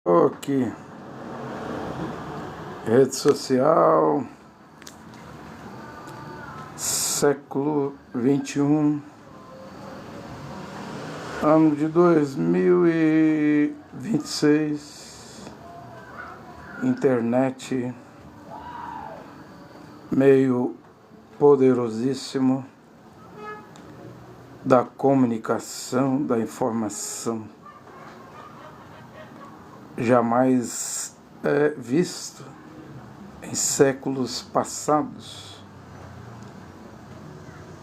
Aqui, rede social, século XXI, ano de 2026, internet, meio poderosíssimo da comunicação, da informação, jamais visto em séculos passados,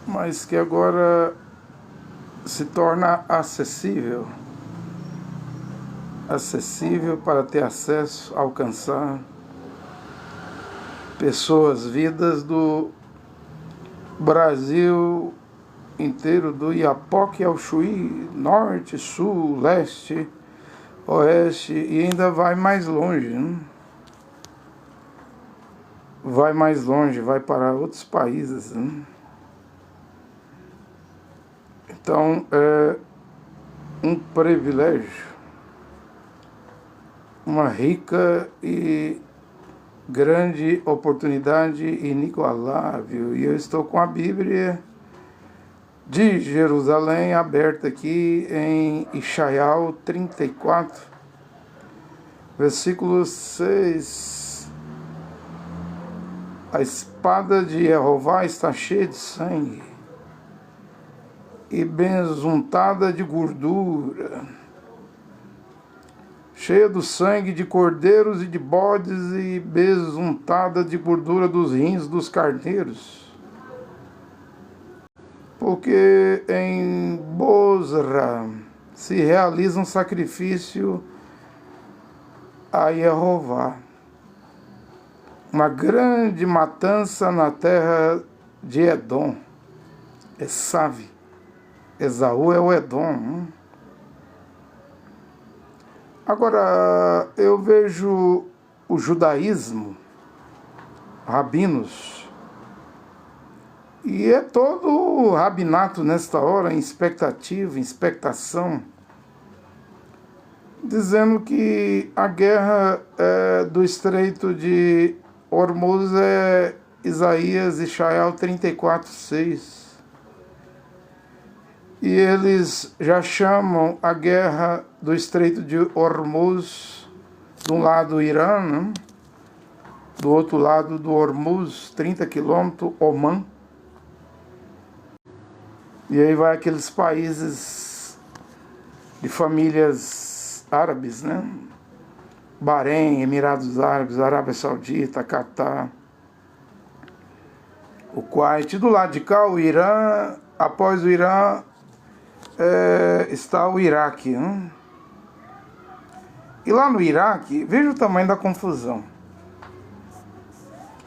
mas que agora se torna acessível para ter acesso, alcançar pessoas, vidas do Brasil inteiro, do Iapoque ao Chuí, norte, sul, leste, oeste, e ainda vai mais longe, né? Vai mais longe, vai para outros países, né? Então é um privilégio, uma rica e grande oportunidade inigualável. E eu estou com a Bíblia de Jerusalém aberta aqui em Ishaial 34, versículo 6. A espada de Jeová está cheia de sangue e besuntada de gordura, cheia do sangue de cordeiros e de bodes e besuntada de gordura dos rins dos carneiros. Porque em Bozra se realiza um sacrifício a Jeová, uma grande matança na terra de Edom. Esav, Esaú é o Edom. Agora, eu vejo o judaísmo, rabinos, e é todo o rabinato nesta hora em expectativa, em expectação, dizendo que a guerra do Estreito de Hormuz é Isaías e Ishaial 34:6. E eles já chamam a guerra do Estreito de Hormuz, de um lado o Irã, né? Do outro lado do Hormuz, 30 quilômetros, Omã. E aí vai aqueles países de famílias árabes, né? Bahrein, Emirados Árabes, Arábia Saudita, Catar, o Kuwait. Do lado de cá, o Irã. Após o Irã está o Iraque, né? E lá no Iraque, veja o tamanho da confusão.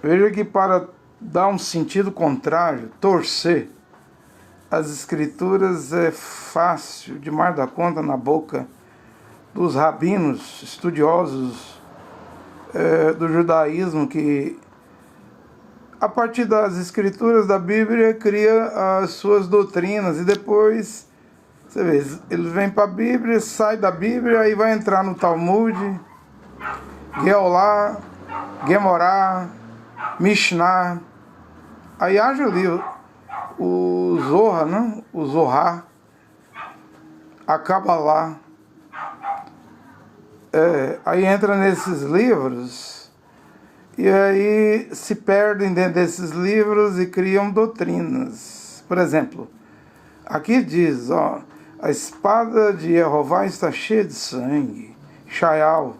Veja que para dar um sentido contrário, torcer as escrituras é fácil demais da conta na boca dos rabinos estudiosos do judaísmo, que a partir das escrituras da Bíblia cria as suas doutrinas, e depois você vê, eles vêm para a Bíblia, sai da Bíblia, aí vai entrar no Talmud, Geolá, Gemorá, Mishnah, aí haja ali o Zohar, né? O Zohar, a Kabbalah. Aí entra nesses livros e aí se perdem dentro desses livros e criam doutrinas. Por exemplo, aqui diz, ó, a espada de Jeová está cheia de sangue, Ishaial,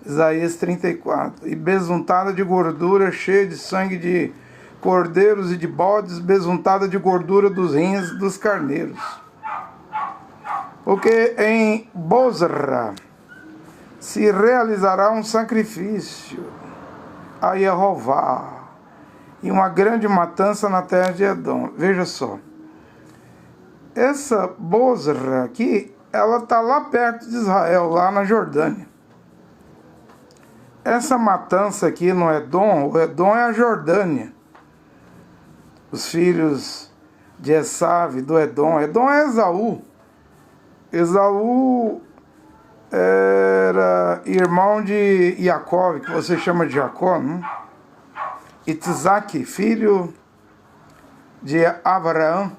Isaías 34, e besuntada de gordura, cheia de sangue de cordeiros e de bodes, besuntada de gordura dos rins dos carneiros. Porque em Bozra se realizará um sacrifício a Jeová e uma grande matança na terra de Edom. Veja só, essa Bozra aqui, ela está lá perto de Israel, lá na Jordânia. Essa matança aqui no Edom, o Edom é a Jordânia. Os filhos de Esav, do Edom. Edom é Esaú. Esaú era irmão de Jacó, que você chama de Jacó, não? Isaac, filho de Abraão.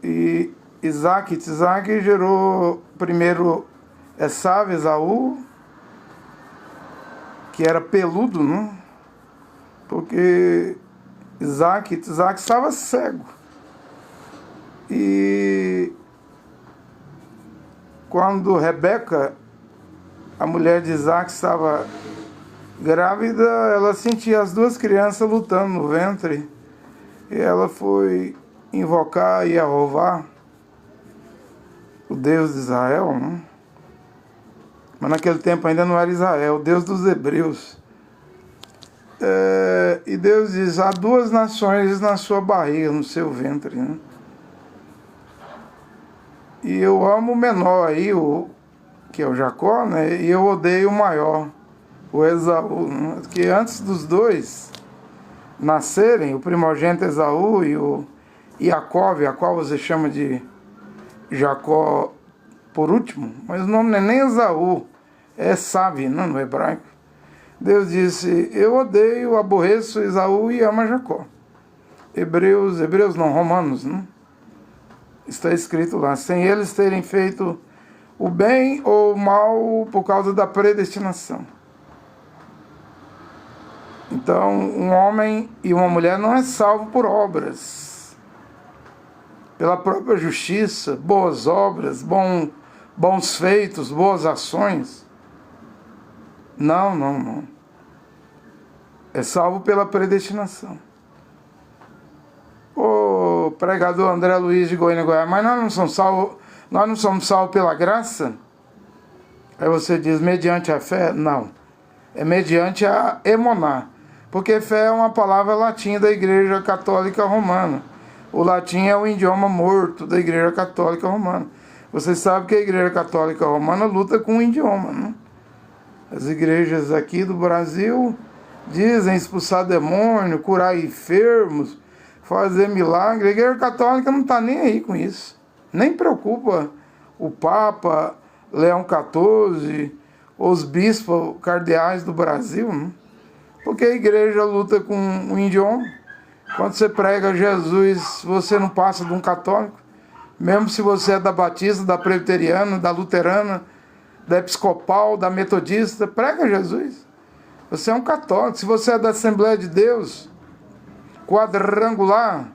E Isaac gerou primeiro Esaú, que era peludo, não? Porque Isaac estava cego. E quando Rebeca, a mulher de Isaac, estava grávida, ela sentia as duas crianças lutando no ventre. E ela foi invocar Jeová, o Deus de Israel, não? Mas naquele tempo ainda não era Israel, o Deus dos hebreus. E Deus diz: há duas nações na sua barriga, no seu ventre, né? E eu amo o menor aí, que é o Jacó, né? E eu odeio o maior, o Esaú, né? Que antes dos dois nascerem, o primogênito Esaú e o Jacó, a qual você chama de Jacó por último, mas o nome não é nem Esaú, é Savi, não, no hebraico. Deus disse: eu odeio, aborreço Esaú e amo Jacó. Hebreus não, Romanos, não? Está escrito lá: sem eles terem feito o bem ou o mal por causa da predestinação. Então, um homem e uma mulher não é salvo por obras, pela própria justiça, boas obras, bons feitos, boas ações. Não. É salvo pela predestinação. O pregador André Luiz de Goiânia, Goiás: mas nós não somos salvos pela graça? Aí você diz: mediante a fé? Não. É mediante a emuná. Porque fé é uma palavra latim da Igreja Católica Romana. O latim é o idioma morto da Igreja Católica Romana. Você sabe que a Igreja Católica Romana luta com o idioma, não? As igrejas aqui do Brasil dizem expulsar demônio, curar enfermos, fazer milagre. A Igreja Católica não está nem aí com isso. Nem preocupa o Papa Leão XIV, os bispos cardeais do Brasil, não? Porque a igreja luta com o idioma. Quando você prega Jesus, você não passa de um católico. Mesmo se você é da Batista, da Presbiteriana, da Luterana, da Episcopal, da Metodista, prega Jesus. Você é um católico. Se você é da Assembleia de Deus, quadrangular,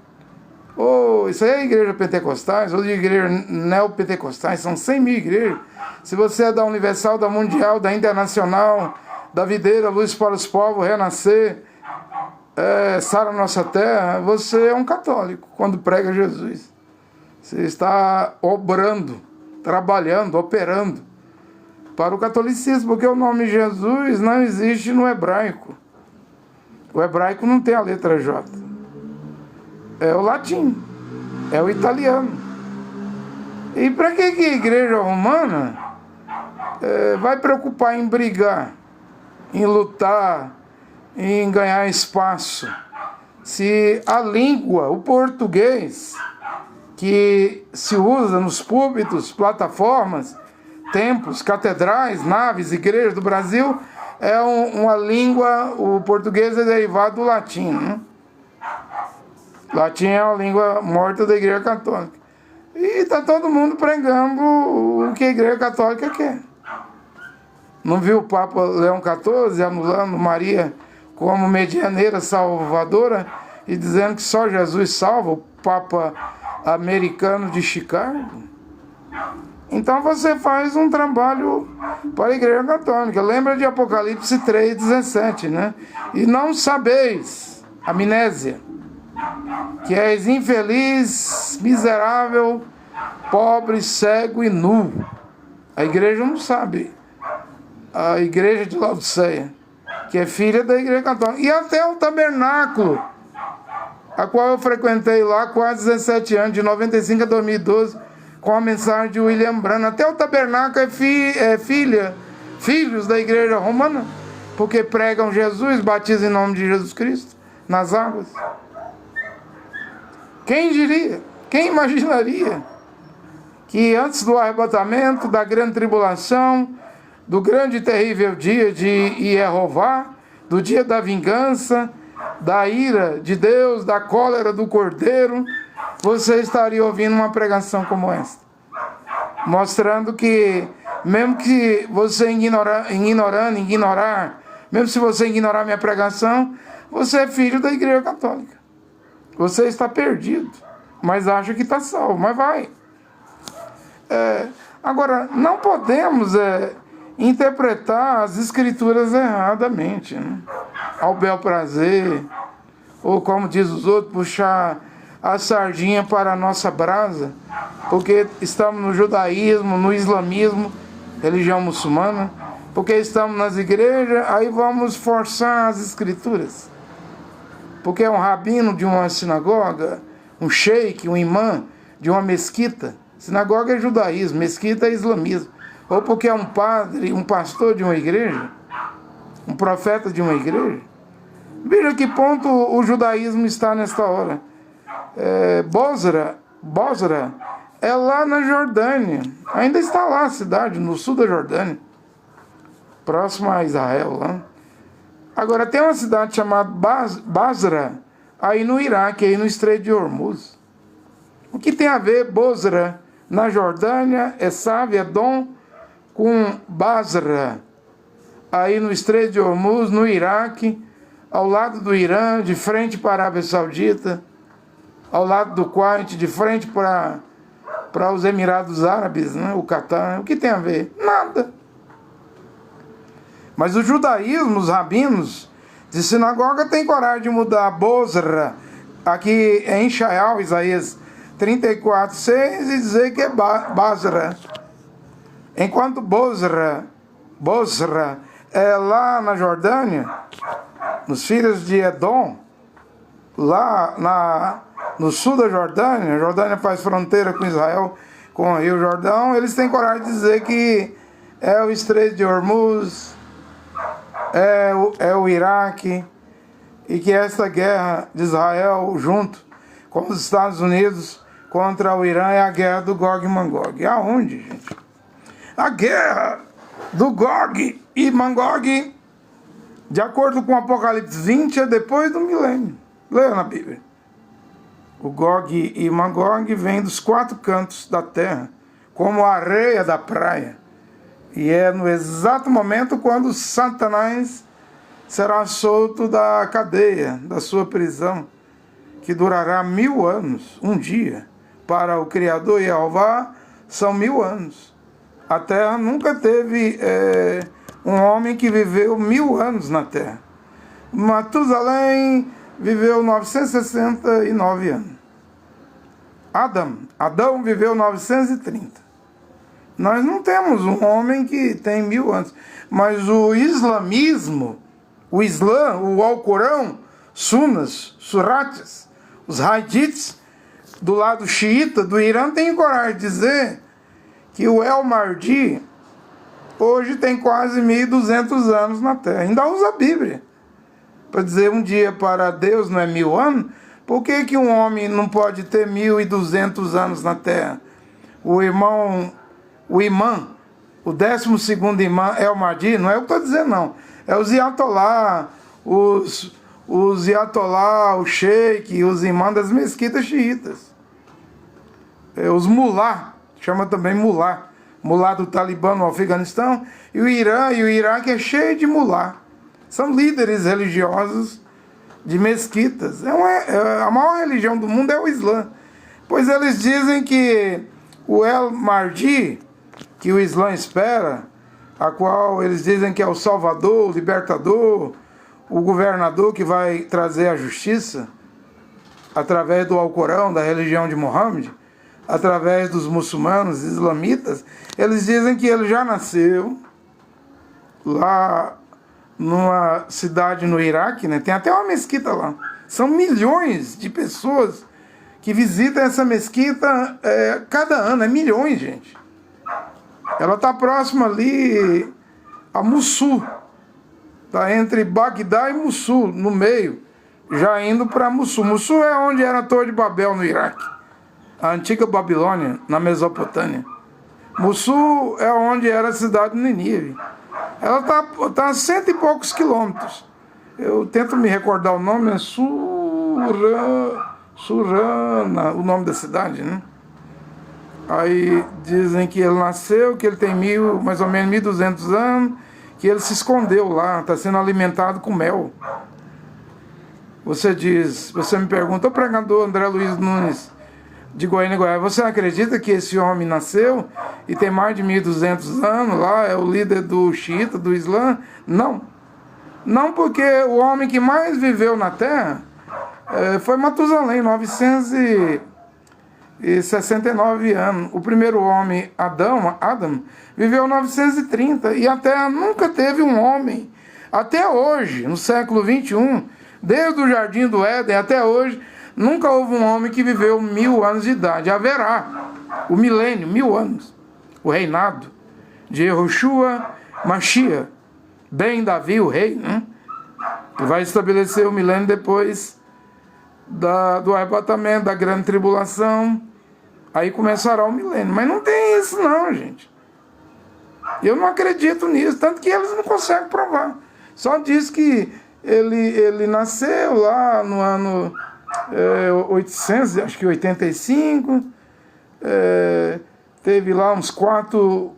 isso aí é igreja pentecostais, ou de igreja neopentecostais, são 100 mil igrejas. Se você é da Universal, da Mundial, da Internacional, da Videira, Luz para os Povos, Renascer, Sara Nossa Terra, você é um católico quando prega Jesus. Você está obrando, trabalhando, operando para o catolicismo, porque o nome Jesus não existe no hebraico. O hebraico não tem a letra J. É o latim, é o italiano. E para que a igreja romana vai preocupar em brigar, em lutar, em ganhar espaço, se a língua, o português, que se usa nos púlpitos, plataformas, templos, catedrais, naves, igrejas do Brasil, é uma língua, o português é derivado do latim, né? Latim é uma língua morta da Igreja Católica. E está todo mundo pregando o que a Igreja Católica quer. Não viu o Papa Leão XIV anulando Maria como medianeira salvadora e dizendo que só Jesus salva, o Papa americano de Chicago? Então você faz um trabalho para a Igreja Católica. Lembra de Apocalipse 3,17, né? E não sabeis, amnésia, que és infeliz, miserável, pobre, cego e nu. A igreja não sabe. A igreja de Laodiceia, que é filha da Igreja Católica. E até o tabernáculo, a qual eu frequentei lá quase 17 anos, de 95 a 2012, com a mensagem de William Branham. Até o tabernáculo filhos da igreja romana, porque pregam Jesus, batizam em nome de Jesus Cristo, nas águas. Quem diria, quem imaginaria que antes do arrebatamento, da grande tribulação, do grande e terrível dia de Jeová, do dia da vingança, da ira de Deus, da cólera do Cordeiro, você estaria ouvindo uma pregação como esta, mostrando que, mesmo que você ignorar, mesmo se você ignorar minha pregação, você é filho da Igreja Católica. Você está perdido, mas acha que está salvo, mas vai. Agora, não podemos interpretar as Escrituras erradamente, né? Ao bel prazer, ou como diz os outros, puxar a sardinha para a nossa brasa, porque estamos no judaísmo, no islamismo, religião muçulmana, porque estamos nas igrejas, aí vamos forçar as Escrituras. Porque é um rabino de uma sinagoga, um sheik, um imã de uma mesquita. Sinagoga é judaísmo, mesquita é islamismo. Ou porque é um padre, um pastor de uma igreja, um profeta de uma igreja. Veja que ponto o judaísmo está nesta hora. Bosra é lá na Jordânia. Ainda está lá a cidade, no sul da Jordânia, próximo a Israel. Lá. Agora tem uma cidade chamada Basra, aí no Iraque, aí no Estreito de Hormuz. O que tem a ver Bosra na Jordânia, Esav, Edom, com Basra, aí no Estreito de Hormuz, no Iraque, ao lado do Irã, de frente para a Arábia Saudita, ao lado do Kuwait, de frente para os Emirados Árabes, né, o Catar. O que tem a ver? Nada. Mas o judaísmo, os rabinos de sinagoga têm coragem de mudar Bosra, aqui em Ishaial, Isaías 34:6, e dizer que é Basra. Enquanto Bosra é lá na Jordânia, nos filhos de Edom, lá no sul da Jordânia, a Jordânia faz fronteira com Israel, com o Rio Jordão, eles têm coragem de dizer que é o Estreito de Hormuz, é o Iraque, e que esta guerra de Israel junto com os Estados Unidos contra o Irã é a guerra do Gog e Magog. Aonde, gente? A guerra do Gog e Magog, de acordo com o Apocalipse 20, é depois do milênio. Leia na Bíblia. O Gog e Magog vêm dos quatro cantos da terra, como a areia da praia. E é no exato momento quando Satanás será solto da cadeia, da sua prisão, que durará 1000 anos, um dia. Para o Criador Jeová são 1000 anos. A terra nunca teve um homem que viveu 1000 anos na terra. Matusalém viveu 969 anos. Adão viveu 930. Nós não temos um homem que tem 1000 anos. Mas o islamismo, o Islã, o Alcorão, Sunas, Surates, os Hadiths, do lado xiita do Irã, tem coragem de dizer que o El Mahdi hoje tem quase 1200 anos na Terra. Ainda usa a Bíblia para dizer um dia para Deus não é 1000 anos. Por que um homem não pode ter 1200 anos na Terra? O imã, o 12º imã El Mahdi, não é o que eu estou dizendo não, é os Iatolá, os Iatolá, o Sheik, os imãs das mesquitas xiitas. Os mulá, chama também mulá do Talibã no Afeganistão, e o Irã e o Iraque é cheio de mulá. São líderes religiosos de mesquitas. A maior religião do mundo é o Islã. Pois eles dizem que o El Mahdi, que o Islã espera, a qual eles dizem que é o Salvador, o Libertador, o governador que vai trazer a justiça, através do Alcorão, da religião de Mohammed, através dos muçulmanos, islamitas, eles dizem que ele já nasceu lá numa cidade no Iraque, né? Tem até uma mesquita lá. São milhões de pessoas que visitam essa mesquita cada ano, é milhões, gente. Ela está próxima ali a Mossul, está entre Bagdá e Mossul, no meio, já indo para Mossul. Mossul é onde era a Torre de Babel no Iraque. a antiga Babilônia, na Mesopotâmia. Mossul é onde era a cidade de Nínive. Ela está a 100 e poucos quilômetros. Eu tento me recordar o nome, é Surana, o nome da cidade, né? Aí dizem que ele nasceu, que ele tem mais ou menos 1.200 anos, que ele se escondeu lá, está sendo alimentado com mel. Você me pergunta, o pregador André Luiz Nunes, de Goiânia, Goiás, você acredita que esse homem nasceu e tem mais de 1.200 anos lá, é o líder do xiita, do Islã? Não. Não, porque o homem que mais viveu na Terra foi Matusalém, 969 anos. O primeiro homem, Adão, viveu 930, e a Terra nunca teve um homem. Até hoje, no século 21, desde o Jardim do Éden até hoje, nunca houve um homem que viveu 1000 anos de idade. Haverá o milênio, 1000 anos. O reinado de Yehoshua Mashiach, Ben Davi, o rei, né? Que vai estabelecer o milênio depois do arrebatamento, da grande tribulação. Aí começará o milênio. Mas não tem isso não, gente. Eu não acredito nisso, tanto que eles não conseguem provar. Só diz que ele nasceu lá no ano 800, acho que 85, teve lá uns quatro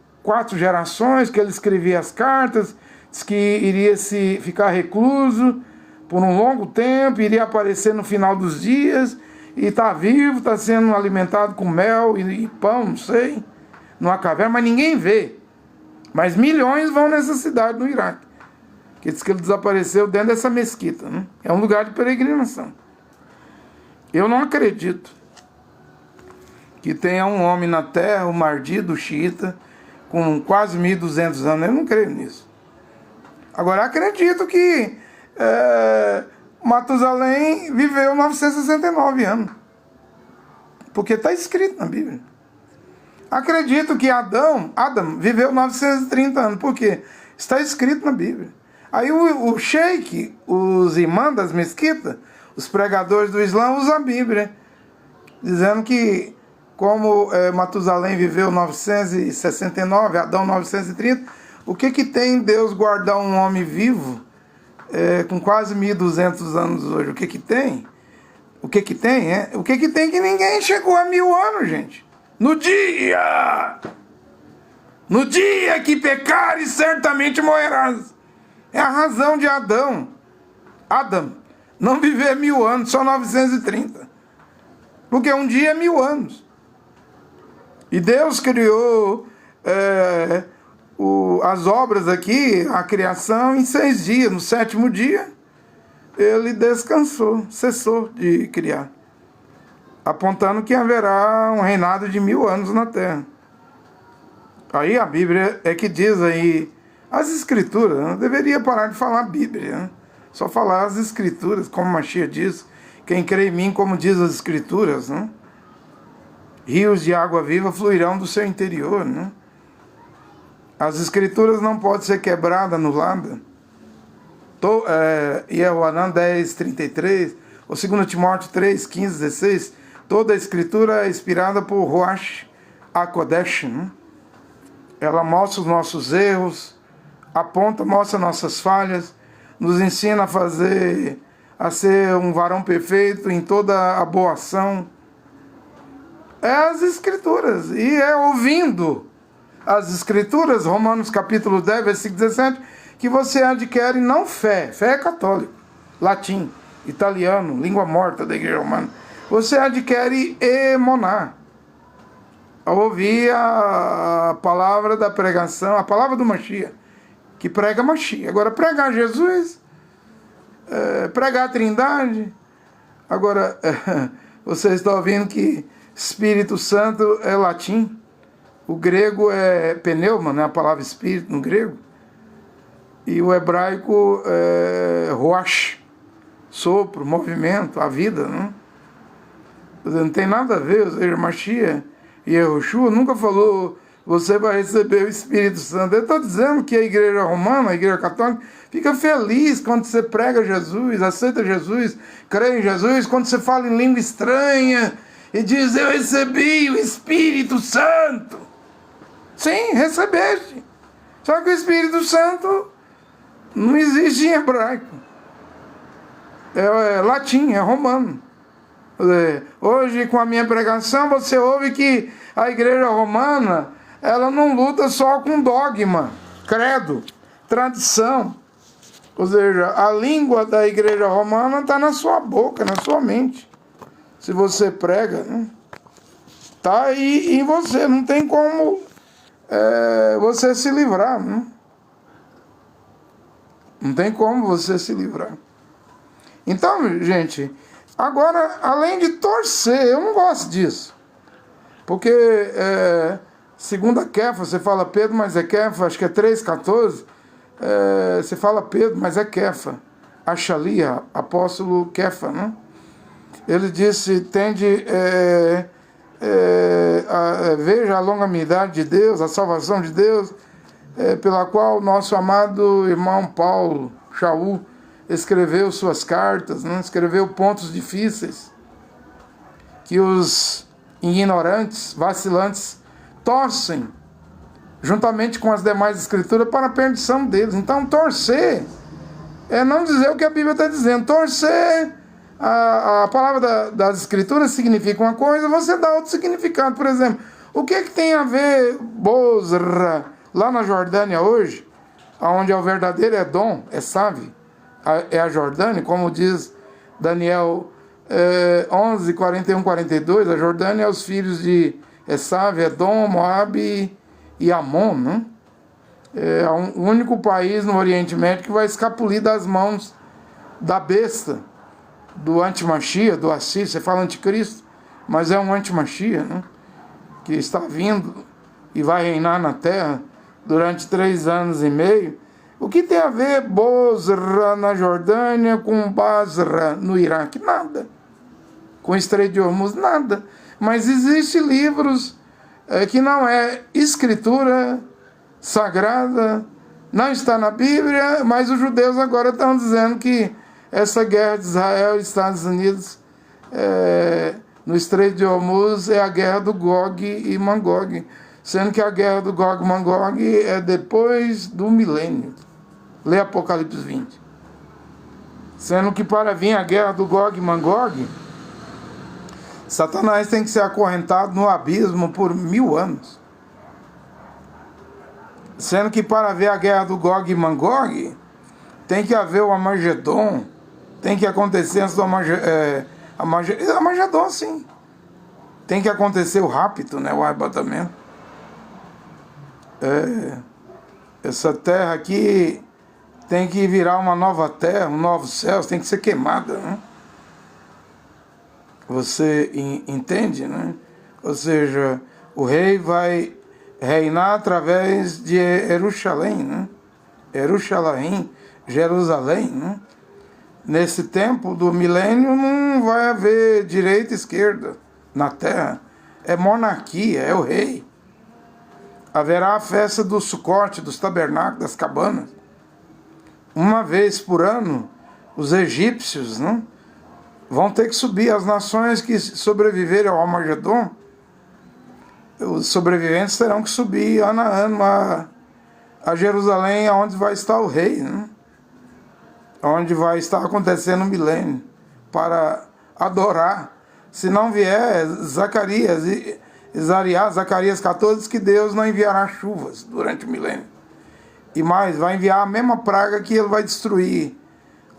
gerações que ele escrevia as cartas, diz que iria ficar recluso por um longo tempo, iria aparecer no final dos dias, e está vivo, está sendo alimentado com mel e pão, não sei, numa caverna, mas ninguém vê. Mas milhões vão nessa cidade no Iraque, que diz que ele desapareceu dentro dessa mesquita, né? É um lugar de peregrinação. Eu não acredito que tenha um homem na terra, o Mahdi do xiita, com quase 1.200 anos. Eu não creio nisso. Agora, acredito que Matusalém viveu 969 anos. Porque está escrito na Bíblia. Acredito que Adão viveu 930 anos. Por quê? Está escrito na Bíblia. Aí o sheik, os imãs das mesquitas, os pregadores do Islã usam a Bíblia, dizendo que como Matusalém viveu 969, Adão 930, o que tem Deus guardar um homem vivo com quase 1.200 anos hoje? O que tem? O que tem? O que tem que ninguém chegou a 1000 anos, gente. No dia que pecares, certamente morrerás. É a razão de Adão não viver 1000 anos, só 930. Porque um dia é 1000 anos. E Deus criou as obras aqui, a criação, em 6 dias. No 7º dia, ele descansou, cessou de criar. Apontando que haverá um reinado de 1000 anos na terra. Aí a Bíblia é que diz aí, as escrituras, não deveria parar de falar a Bíblia, né? Só falar as escrituras, como Mashiach diz, quem crê em mim, como diz as escrituras, né? Rios de água viva fluirão do seu interior, né? As escrituras não podem ser quebradas, anuladas. Yehoanan 10:33, ou 2 Timóteo 3:15-16, toda a escritura é inspirada por Ruach HaKodesh, né? Ela mostra os nossos erros, mostra nossas falhas, nos ensina a ser um varão perfeito em toda a boa ação. É as escrituras, e é ouvindo as escrituras, Romanos capítulo 10, versículo 17, que você adquire não fé é católico, latim, italiano, língua morta da igreja romana. Você adquire emuná, ao ouvir a palavra da pregação, a palavra do Mashiach, que prega Mashiach. Agora, pregar Jesus, pregar a Trindade. Agora, você está ouvindo que Espírito Santo é latim, o grego é pneuma, né? A palavra espírito no grego, e o hebraico é ruach, sopro, movimento, a vida, né? Não tem nada a ver. Ou seja, Mashiach e Yehoshua nunca falou, você vai receber o Espírito Santo. Eu estou dizendo que a igreja romana, a igreja católica, fica feliz quando você prega Jesus, aceita Jesus, crê em Jesus, quando você fala em língua estranha, e diz: eu recebi o Espírito Santo. Sim, recebeste. Só que o Espírito Santo não existe em hebraico. É latim, é romano. Hoje, com a minha pregação, você ouve que a igreja romana, ela não luta só com dogma, credo, tradição. Ou seja, a língua da igreja romana está na sua boca, na sua mente. Se você prega, né? Tá aí em você, não tem como você se livrar, né? Não tem como você se livrar. Então, gente, agora, além de torcer, eu não gosto disso. Porque, segunda Kefa, você fala Pedro, mas é Kefa, acho que é 3,14, você fala Pedro, mas é Kefa. Achalia, apóstolo Kefa, né? Ele disse: veja a longanimidade de Deus, a salvação de Deus, pela qual nosso amado irmão Paulo, Shaul, escreveu suas cartas, né? Escreveu pontos difíceis que os ignorantes, vacilantes, torcem juntamente com as demais escrituras para a perdição deles. Então, torcer é não dizer o que a Bíblia está dizendo. Torcer, a palavra das escrituras significa uma coisa, você dá outro significado. Por exemplo, o que tem a ver Bozra lá na Jordânia hoje, onde é o verdadeiro Edom, é Save, é a Jordânia, como diz Daniel 11, 41, 42, a Jordânia é os filhos de Esav, Edom, Moabe e Amon, né? É o único país no Oriente Médio que vai escapulir das mãos da besta, do antimachia, do Assis. Você fala anticristo, mas é um antimachia, né? Que está vindo e vai reinar na terra durante 3 anos e meio. O que tem a ver Bozra na Jordânia com Basra no Iraque? Nada. Com Estreito de Hormuz? Nada. Mas existem livros que não é escritura sagrada, não está na Bíblia, mas os judeus agora estão dizendo que essa guerra de Israel e Estados Unidos no Estreito de Hormuz é a guerra do Gog e Magog, sendo que a guerra do Gog e Magog é depois do milênio. Lê Apocalipse 20. Sendo que para vir a guerra do Gog e Magog, Satanás tem que ser acorrentado no abismo por 1000 anos. Sendo que para ver a guerra do Gog e Magog, tem que haver o Armagedon, tem que acontecer antes do Armagedon, sim. Tem que acontecer o rapto, né, o arrebatamento. Essa terra aqui tem que virar uma nova terra, um novo céu, tem que ser queimada, né? Você entende, né? Ou seja, o rei vai reinar através de Jerusalém, né? Jerusalém, né? Nesse tempo do milênio não vai haver direita e esquerda na terra. É monarquia, é o rei. Haverá a festa do Sucote, dos tabernáculos, das cabanas. Uma vez por ano, os egípcios, né, vão ter que subir. As nações que sobreviverem ao Armagedon, os sobreviventes terão que subir ano a ano a Jerusalém, onde vai estar o rei, né? Onde vai estar acontecendo o milênio, para adorar. Se não vier, Zacarias 14 diz que Deus não enviará chuvas durante o milênio. E mais, vai enviar a mesma praga que ele vai destruir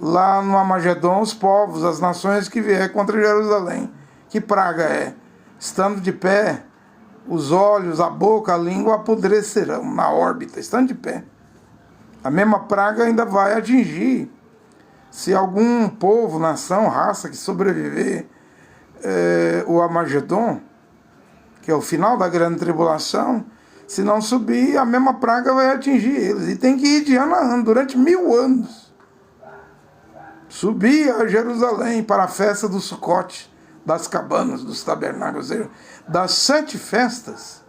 lá no Armagedon os povos, as nações que vier contra Jerusalém. Que praga é? Estando de pé, os olhos, a boca, a língua apodrecerão na órbita, estando de pé. A mesma praga ainda vai atingir. Se algum povo, nação, raça que sobreviver o Armagedon, que é o final da grande tribulação, se não subir, a mesma praga vai atingir eles. E tem que ir de ano a ano, durante 1000 anos. Subir a Jerusalém para a festa do Sucote, das cabanas, dos tabernáculos, das 7 festas,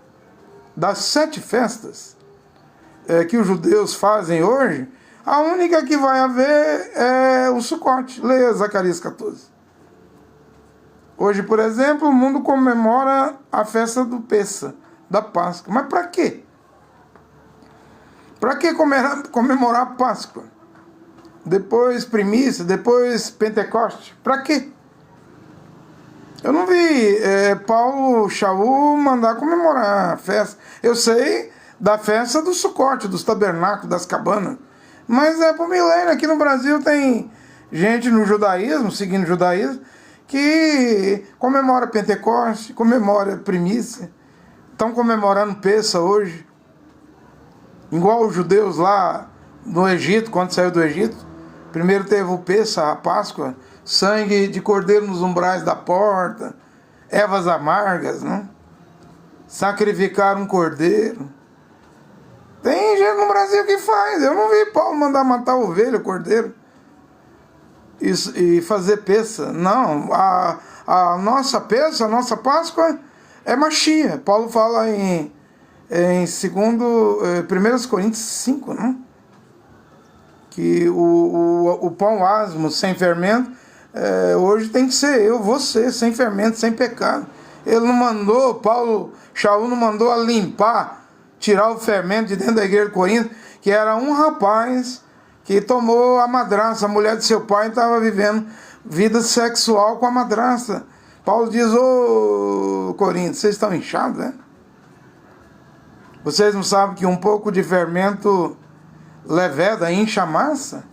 que os judeus fazem hoje, a única que vai haver é o Sucote. Leia Zacarias 14. Hoje, por exemplo, o mundo comemora a festa do Pêssah, da Páscoa. Mas para quê? Para que comemorar a Páscoa? Depois primícia, depois Pentecoste. Para quê? Eu não vi Paulo Shaul mandar comemorar a festa. Eu sei da festa do Sucote, dos tabernáculos, das cabanas. Mas é por milênio. Aqui no Brasil tem gente no judaísmo, seguindo o judaísmo, que comemora Pentecoste, comemora primícia. Estão comemorando Pêssah hoje. Igual os judeus lá no Egito, quando saiu do Egito. Primeiro teve o Pêssah, a Páscoa, sangue de cordeiro nos umbrais da porta, ervas amargas, né? Sacrificar um cordeiro. Tem gente no Brasil que faz. Eu não vi Paulo mandar matar ovelha, cordeiro e fazer Pêssah. Não, a nossa Pêssah, a nossa Páscoa é Mashiach. Paulo fala em 1 Coríntios 5, né? Que o pão asmo, sem fermento, hoje tem que ser eu, você, sem fermento, sem pecado. Ele não mandou, Paulo Shaul não mandou a limpar, tirar o fermento de dentro da igreja de Corinto, que era um rapaz que tomou a madrasta, a mulher de seu pai estava vivendo vida sexual com a madrasta. Paulo diz, ô Corinto, vocês estão inchados, né? Vocês não sabem que um pouco de fermento leveda, incha a massa?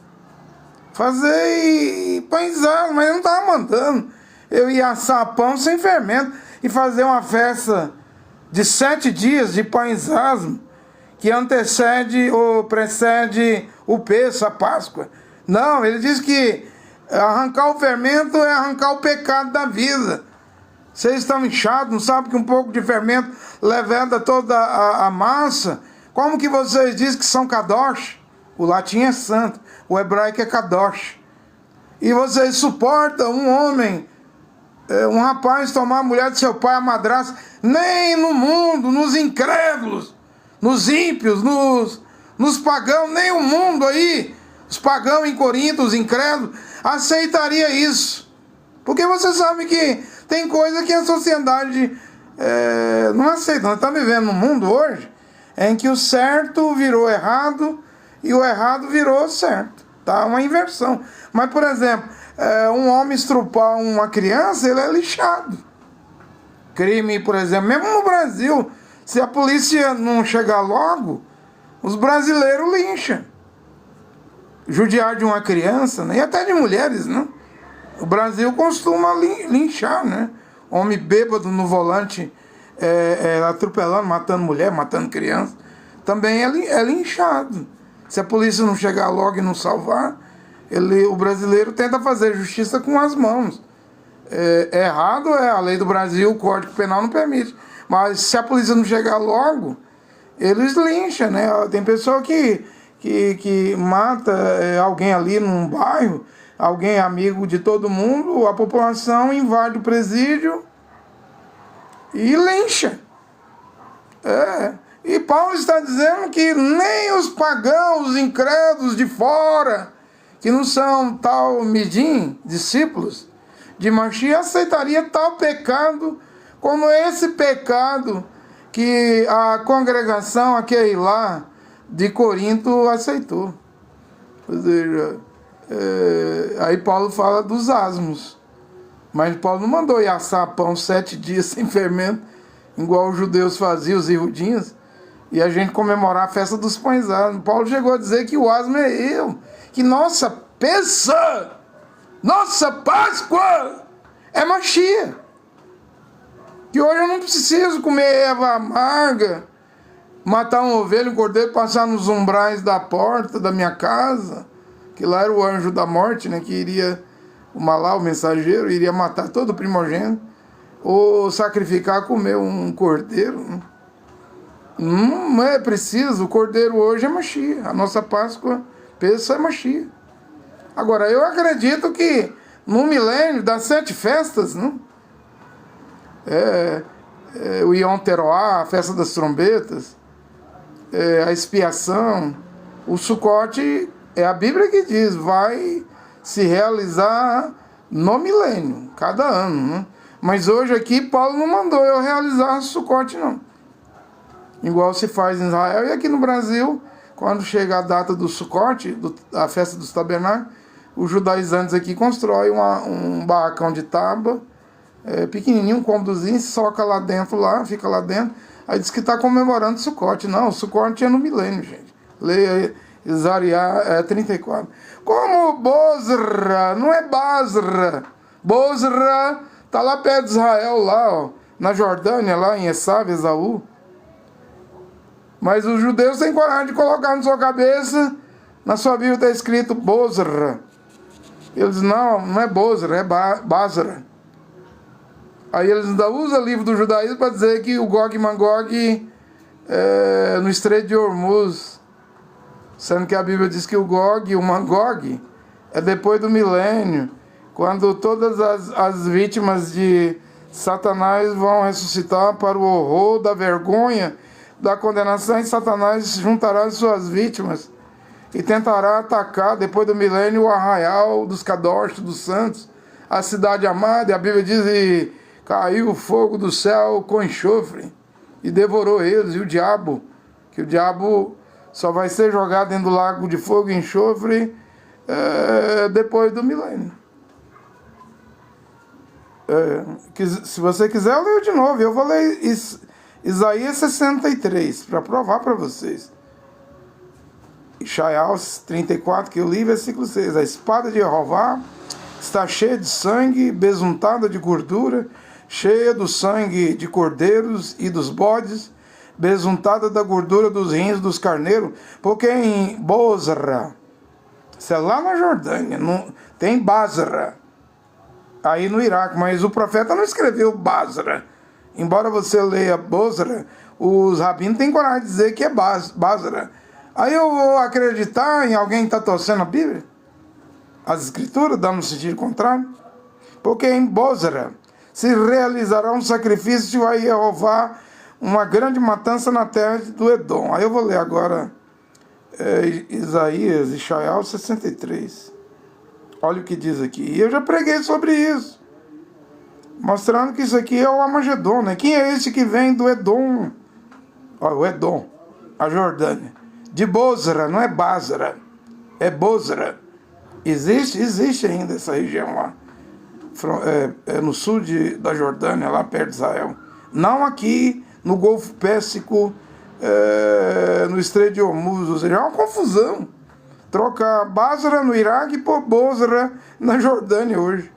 Fazer pãezado, mas eu não estava mandando. Eu ia assar pão sem fermento e fazer uma festa de 7 dias de pãezado que antecede ou precede o Pêssah, a Páscoa. Não, ele diz que arrancar o fermento é arrancar o pecado da vida. Vocês estão inchados, não sabem que um pouco de fermento leveda toda a massa? Como que vocês dizem que são kadosh? O latim é santo, o hebraico é kadosh. E vocês suportam um homem, um rapaz tomar a mulher de seu pai, a madrasta? Nem no mundo, nos incrédulos, nos ímpios, nos pagãos, nem o mundo aí, os pagãos em Corinto, os incrédulos, aceitaria isso. Porque você sabe que tem coisa que a sociedade não aceita. Nós estamos vivendo num mundo hoje em que o certo virou errado e o errado virou certo. Tá? Uma inversão. Mas, por exemplo, um homem estrupar uma criança, ele é lixado. Crime, por exemplo, mesmo no Brasil, se a polícia não chegar logo, os brasileiros lincham. Judiar de uma criança, né? E até de mulheres, né? O Brasil costuma linchar, né? Homem bêbado no volante, atropelando, matando mulher, matando criança, também é linchado. Se a polícia não chegar logo e não salvar, o brasileiro tenta fazer justiça com as mãos. Errado a lei do Brasil, o Código Penal não permite. Mas se a polícia não chegar logo, eles lincham, né? Tem pessoa que mata alguém ali num bairro, alguém amigo de todo mundo, a população invade o presídio e lincha. E Paulo está dizendo que nem os pagãos, os incrédulos de fora, que não são tal midim, discípulos de Mashiach, aceitaria tal pecado como esse pecado que a congregação, aquele lá de Corinto, aceitou. Ou seja, aí Paulo fala dos asmos. Mas Paulo não mandou ir assar pão 7 dias sem fermento, igual os judeus faziam, os irudinhos, e a gente comemorar a festa dos pães asmos. Paulo chegou a dizer que o asmo é eu, que nossa Pêssah, nossa Páscoa é Mashiach. Que hoje eu não preciso comer erva amarga, matar uma ovelha, um cordeiro, passar nos umbrais da porta da minha casa, que lá era o anjo da morte, né, que iria, o malá, o mensageiro, iria matar todo o primogênito, ou sacrificar, comer um cordeiro. Não é preciso, o cordeiro hoje é Mashiach, a nossa Páscoa, Pêssah é Mashiach. Agora, eu acredito que no milênio das 7 festas, né, o Yom Teruah, a festa das trombetas, a expiação, o Sucote, é a Bíblia que diz, vai se realizar no milênio, cada ano, né? Mas hoje aqui Paulo não mandou eu realizar Sucote, não. Igual se faz em Israel. E aqui no Brasil, quando chega a data do Sucote, a festa dos tabernáculos, os judaizantes aqui constroem um barracão de tábua, pequenininho, um cômodozinho, soca lá dentro, fica lá dentro. Aí diz que está comemorando Sucote. Não, o Sucote é no milênio, gente. Leia Isaías 34. Como Bozra, não é Basra. Bozra está lá perto de Israel, lá, ó, na Jordânia, lá em Esav, Esaú. Mas os judeus têm coragem de colocar na sua cabeça, na sua Bíblia está escrito Bozra. Eles não é Bozra, é Basra. Aí eles ainda usam o livro do judaísmo para dizer que o Gog e Magog é no Estreito de Hormuz. Sendo que a Bíblia diz que o Gog e o Magog é depois do milênio, quando todas as vítimas de Satanás vão ressuscitar para o horror da vergonha, da condenação, e Satanás se juntará às suas vítimas e tentará atacar, depois do milênio, o arraial dos Kadosh, dos santos, a cidade amada. E a Bíblia diz: e caiu o fogo do céu com enxofre e devorou eles. E o diabo, que o diabo só vai ser jogado dentro do lago de fogo e enxofre depois do milênio. Se você quiser, eu leio de novo. Eu vou ler Isaías 63 para provar para vocês. Isaías 34, que eu li, versículo 6. A espada de Jeová está cheia de sangue, besuntada de gordura, cheia do sangue de cordeiros e dos bodes, besuntada da gordura dos rins dos carneiros, porque em Bozra, isso é lá na Jordânia, não, tem Basra, aí no Iraque, mas o profeta não escreveu Basra. Embora você leia Bozra, os rabinos têm coragem de dizer que é Basra. Aí eu vou acreditar em alguém que está torcendo a Bíblia? As Escrituras dão no sentido contrário? Porque em Bozra se realizará um sacrifício a Jeová, uma grande matança na terra do Edom. Aí eu vou ler agora Isaías 63. Olha o que diz aqui. E eu já preguei sobre isso, mostrando que isso aqui é o Armagedon, né? Quem é esse que vem do Edom? Olha, o Edom, a Jordânia. De Bozra, não é Basra, é Bozra. Existe ainda essa região lá. No sul da Jordânia, lá perto de Israel. Não aqui no Golfo Pérsico, no Estreito de Hormuz. Ou seja, é uma confusão. Trocar Basra no Iraque por Bozra na Jordânia hoje.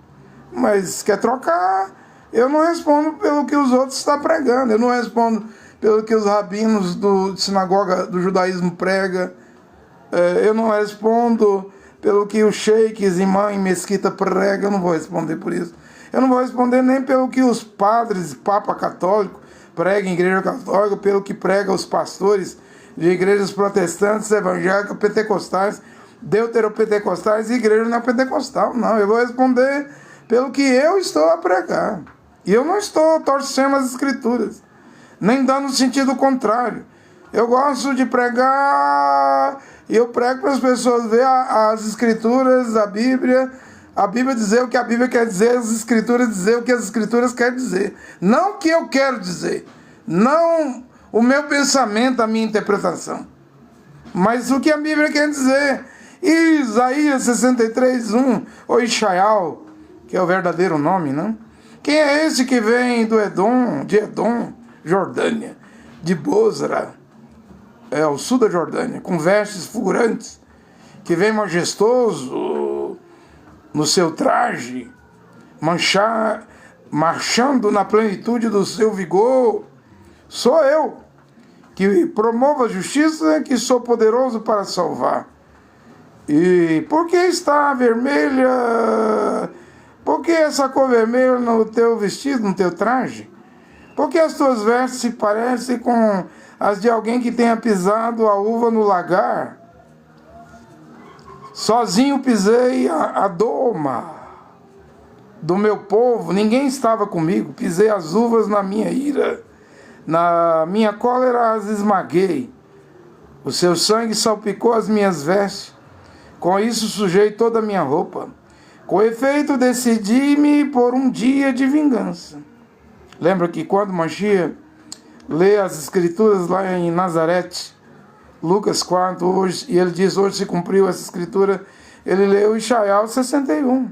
Mas quer trocar, eu não respondo pelo que os outros estão pregando. Eu não respondo pelo que os rabinos de sinagoga do judaísmo pregam. Eu não respondo pelo que os sheiks, imã em mesquita pregam. Eu não vou responder por isso. Eu não vou responder nem pelo que os padres, papa católico, pregam em igreja católica, pelo que pregam os pastores de igrejas protestantes, evangélicas, pentecostais, deuteropentecostais e igreja não pentecostal. Não, eu vou responder pelo que eu estou a pregar. E eu não estou torcendo as Escrituras, nem dando sentido contrário. Eu gosto de pregar, e eu prego para as pessoas ver as Escrituras, a Bíblia dizer o que a Bíblia quer dizer, as Escrituras dizer o que as Escrituras querem dizer. Não o que eu quero dizer, não o meu pensamento, a minha interpretação, mas o que a Bíblia quer dizer. Isaías 63:1, ou Ishaial, que é o verdadeiro nome, não? Quem é esse que vem do Edom, de Edom, Jordânia, de Bozra, ao sul da Jordânia, com vestes fulgurantes, que vem majestoso no seu traje, marchando na plenitude do seu vigor? Sou eu, que promovo a justiça, que sou poderoso para salvar. E por que está vermelha? Por que essa cor vermelha no teu vestido, no teu traje? Por que as tuas vestes se parecem com as de alguém que tenha pisado a uva no lagar? Sozinho pisei a doma do meu povo, ninguém estava comigo. Pisei as uvas na minha ira, na minha cólera as esmaguei. O seu sangue salpicou as minhas vestes, com isso sujei toda a minha roupa. Com efeito, decidi-me por um dia de vingança. Lembra que quando Mashiach lê as escrituras lá em Nazaré, Lucas 4, hoje, e ele diz, hoje se cumpriu essa escritura, ele leu Isaías 61.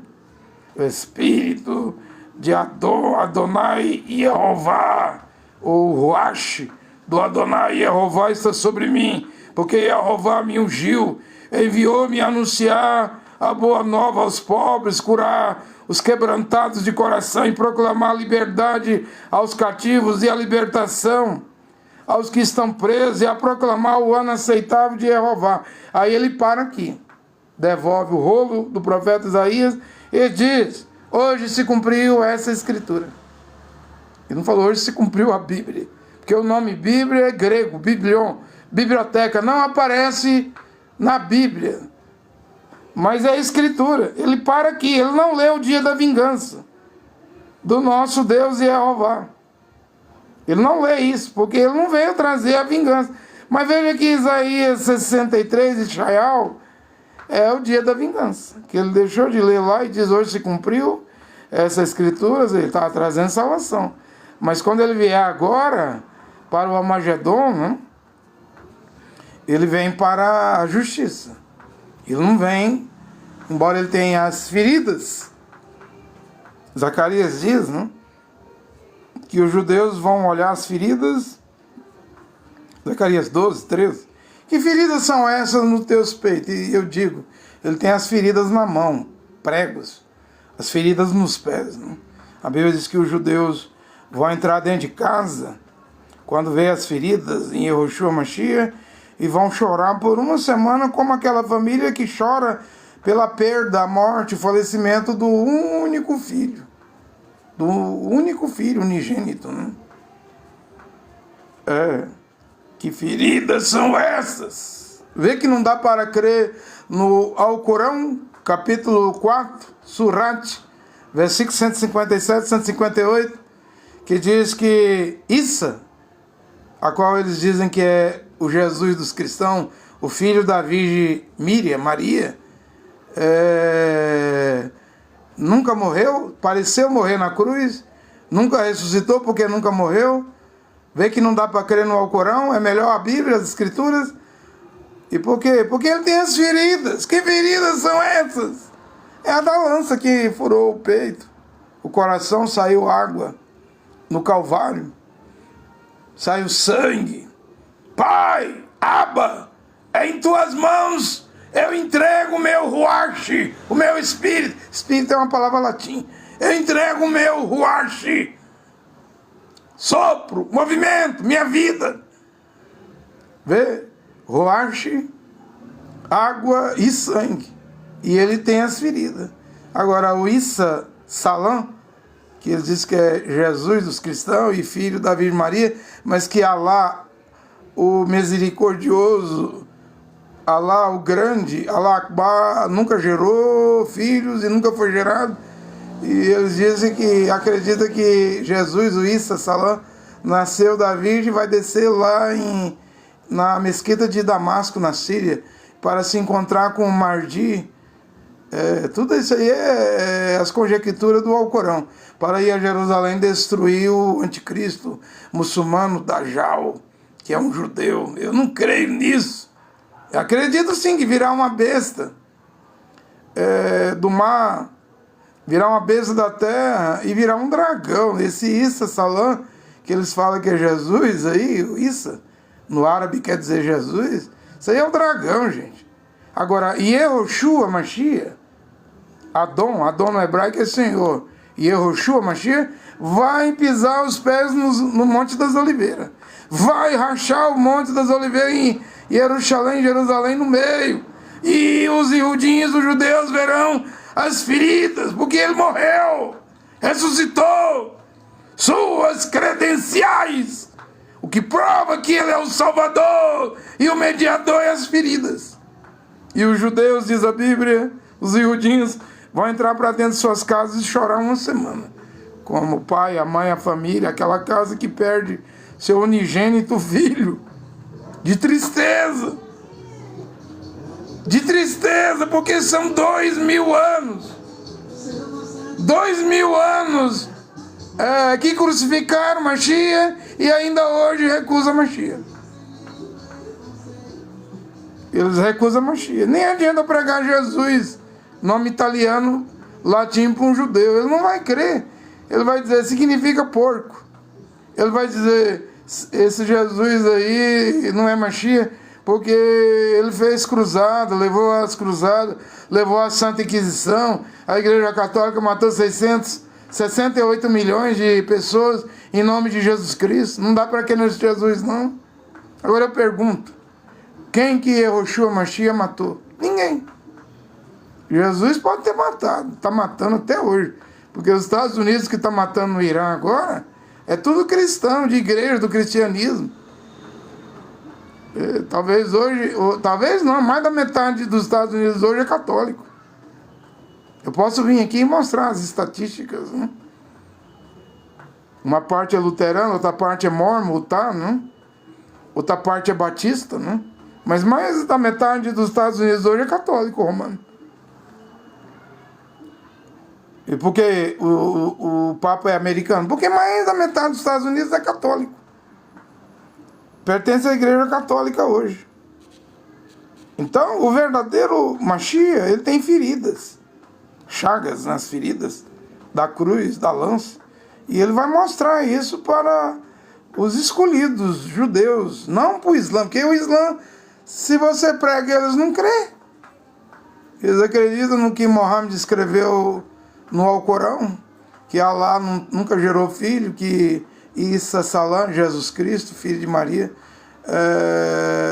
O Espírito de Adonai Yehová, ou Ruach, do Adonai Yehová está sobre mim, porque Yehová me ungiu, enviou-me a anunciar a boa nova aos pobres, curar os quebrantados de coração e proclamar a liberdade aos cativos e a libertação aos que estão presos e a proclamar o ano aceitável de Jeová. Aí ele para aqui, devolve o rolo do profeta Isaías e diz, hoje se cumpriu essa escritura. Ele não falou, hoje se cumpriu a Bíblia, porque o nome Bíblia é grego, biblion, biblioteca, não aparece na Bíblia, mas é escritura. Ele para aqui, ele não lê o dia da vingança do nosso Deus Jeová. Ele não lê isso, porque ele não veio trazer a vingança. Mas veja que Isaías 63, Israel, é o dia da vingança, que ele deixou de ler lá e diz, hoje se cumpriu essas escrituras, ele estava trazendo salvação. Mas quando ele vier agora, para o Armagedon, né, ele vem para a justiça. Ele não vem, embora ele tenha as feridas. Zacarias diz, né, que os judeus vão olhar as feridas. Zacarias 12, 13. Que feridas são essas nos teus peitos? E eu digo, ele tem as feridas na mão, pregos, as feridas nos pés. Né? A Bíblia diz que os judeus vão entrar dentro de casa, quando vê as feridas em Yehoshua Mashiach, e vão chorar por uma semana, como aquela família que chora pela perda, a morte, o falecimento do único filho. Do único filho unigênito. Né? Que feridas são essas? Vê que não dá para crer no Alcorão, capítulo 4, Surat, versículo 157, 158, que diz que Issa, a qual eles dizem que é o Jesus dos cristãos, o filho da Virgem Miriam, Maria, nunca morreu, pareceu morrer na cruz, nunca ressuscitou porque nunca morreu. Vê que não dá para crer no Alcorão, é melhor a Bíblia, as Escrituras. E por quê? Porque ele tem as feridas. Que feridas são essas? É a da lança que furou o peito. O coração, saiu água no Calvário. Saiu sangue. Pai, Abba, é em tuas mãos eu entrego o meu Ruach, o meu Espírito. Espírito é uma palavra latim. Eu entrego o meu Ruach. Sopro, movimento, minha vida. Vê? Ruach, água e sangue. E ele tem as feridas. Agora, o Issa Salam, que ele diz que é Jesus dos cristãos e filho da Virgem Maria, mas que Alá, o misericordioso, Alá, o grande, Alá Akbar, nunca gerou filhos e nunca foi gerado. E eles dizem que acredita que Jesus, o Issa Salam, nasceu da Virgem e vai descer lá na mesquita de Damasco, na Síria, para se encontrar com o Mahdi. Tudo isso aí é as conjecturas do Alcorão, para ir a Jerusalém destruir o anticristo muçulmano Dajjal, que é um judeu. Eu não creio nisso. Eu acredito sim que virá uma besta do mar, virar uma besta da terra e virar um dragão. Esse Issa Salam, que eles falam que é Jesus aí, o Issa, no árabe quer dizer Jesus, isso aí é um dragão, gente. Agora, Yehoshua Mashiach, Adon no hebraico é Senhor, Yehoshua Mashiach vai pisar os pés no Monte das Oliveiras, vai rachar o Monte das Oliveiras em Jerusalém no meio, e os iudinhos, os judeus verão as feridas, porque ele morreu, ressuscitou, suas credenciais, o que prova que ele é o Salvador e o mediador é as feridas. E os judeus, diz a Bíblia, os iudinhos, vão entrar para dentro de suas casas e chorar uma semana, como o pai, a mãe, a família, aquela casa que perde seu unigênito filho, de tristeza, porque são 2000 anos 2000 anos que crucificaram Mashiach e ainda hoje recusam Mashiach. Eles recusam Mashiach. Nem adianta pregar Jesus, nome italiano, latim para um judeu. Ele não vai crer. Ele vai dizer, significa porco. Ele vai dizer, esse Jesus aí não é Mashiach, porque ele fez cruzada, levou as cruzadas, levou a Santa Inquisição, a Igreja Católica matou 668 milhões de pessoas em nome de Jesus Cristo. Não dá para crer nesse Jesus, não. Agora eu pergunto, quem que Yehoshua Mashiach matou? Ninguém. Jesus pode ter matado, está matando até hoje. Porque os Estados Unidos que está matando no Irã agora, é tudo cristão, de igreja, do cristianismo. Talvez hoje, talvez não, mais da metade dos Estados Unidos hoje é católico. Eu posso vir aqui e mostrar as estatísticas, né? Uma parte é luterana, outra parte é mórmon, tá, né? Outra parte é batista, né? Mas mais da metade dos Estados Unidos hoje é católico romano. E por que o Papa é americano? Porque mais da metade dos Estados Unidos é católico. Pertence à Igreja Católica hoje. Então, o verdadeiro Mashiach, ele tem feridas. Chagas nas feridas da cruz, da lança. E ele vai mostrar isso para os escolhidos judeus. Não para o Islã. Porque o Islã, se você prega, eles não crêem. Eles acreditam no que Mohammed escreveu no Alcorão, que Allah nunca gerou filho, que Isa Salam, Jesus Cristo, filho de Maria,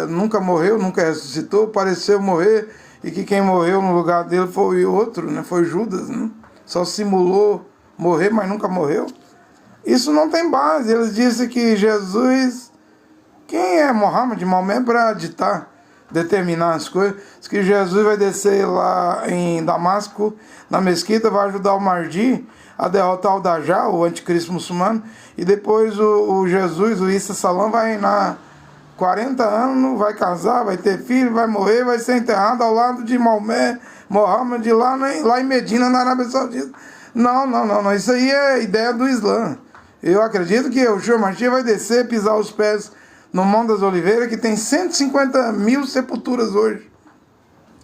nunca morreu, nunca ressuscitou, pareceu morrer, e que quem morreu no lugar dele foi outro, né? Foi Judas, né? Só simulou morrer, mas nunca morreu. Isso não tem base. Eles dizem que Jesus, quem é Mohammed, Maomé, para ditar, determinar as coisas, diz que Jesus vai descer lá em Damasco, na mesquita, vai ajudar o Mahdi a derrotar o Dajjal, o anticristo muçulmano, e depois o Jesus, o Isa Salam, vai reinar 40 anos, vai casar, vai ter filho, vai morrer, vai ser enterrado ao lado de Maomé, Mohammed, lá em Medina, na Arábia Saudita. Não, isso aí é ideia do Islã. Eu acredito que o Yeshua Mashiach vai descer, pisar os pés no Monte das Oliveiras, que tem 150 mil sepulturas hoje.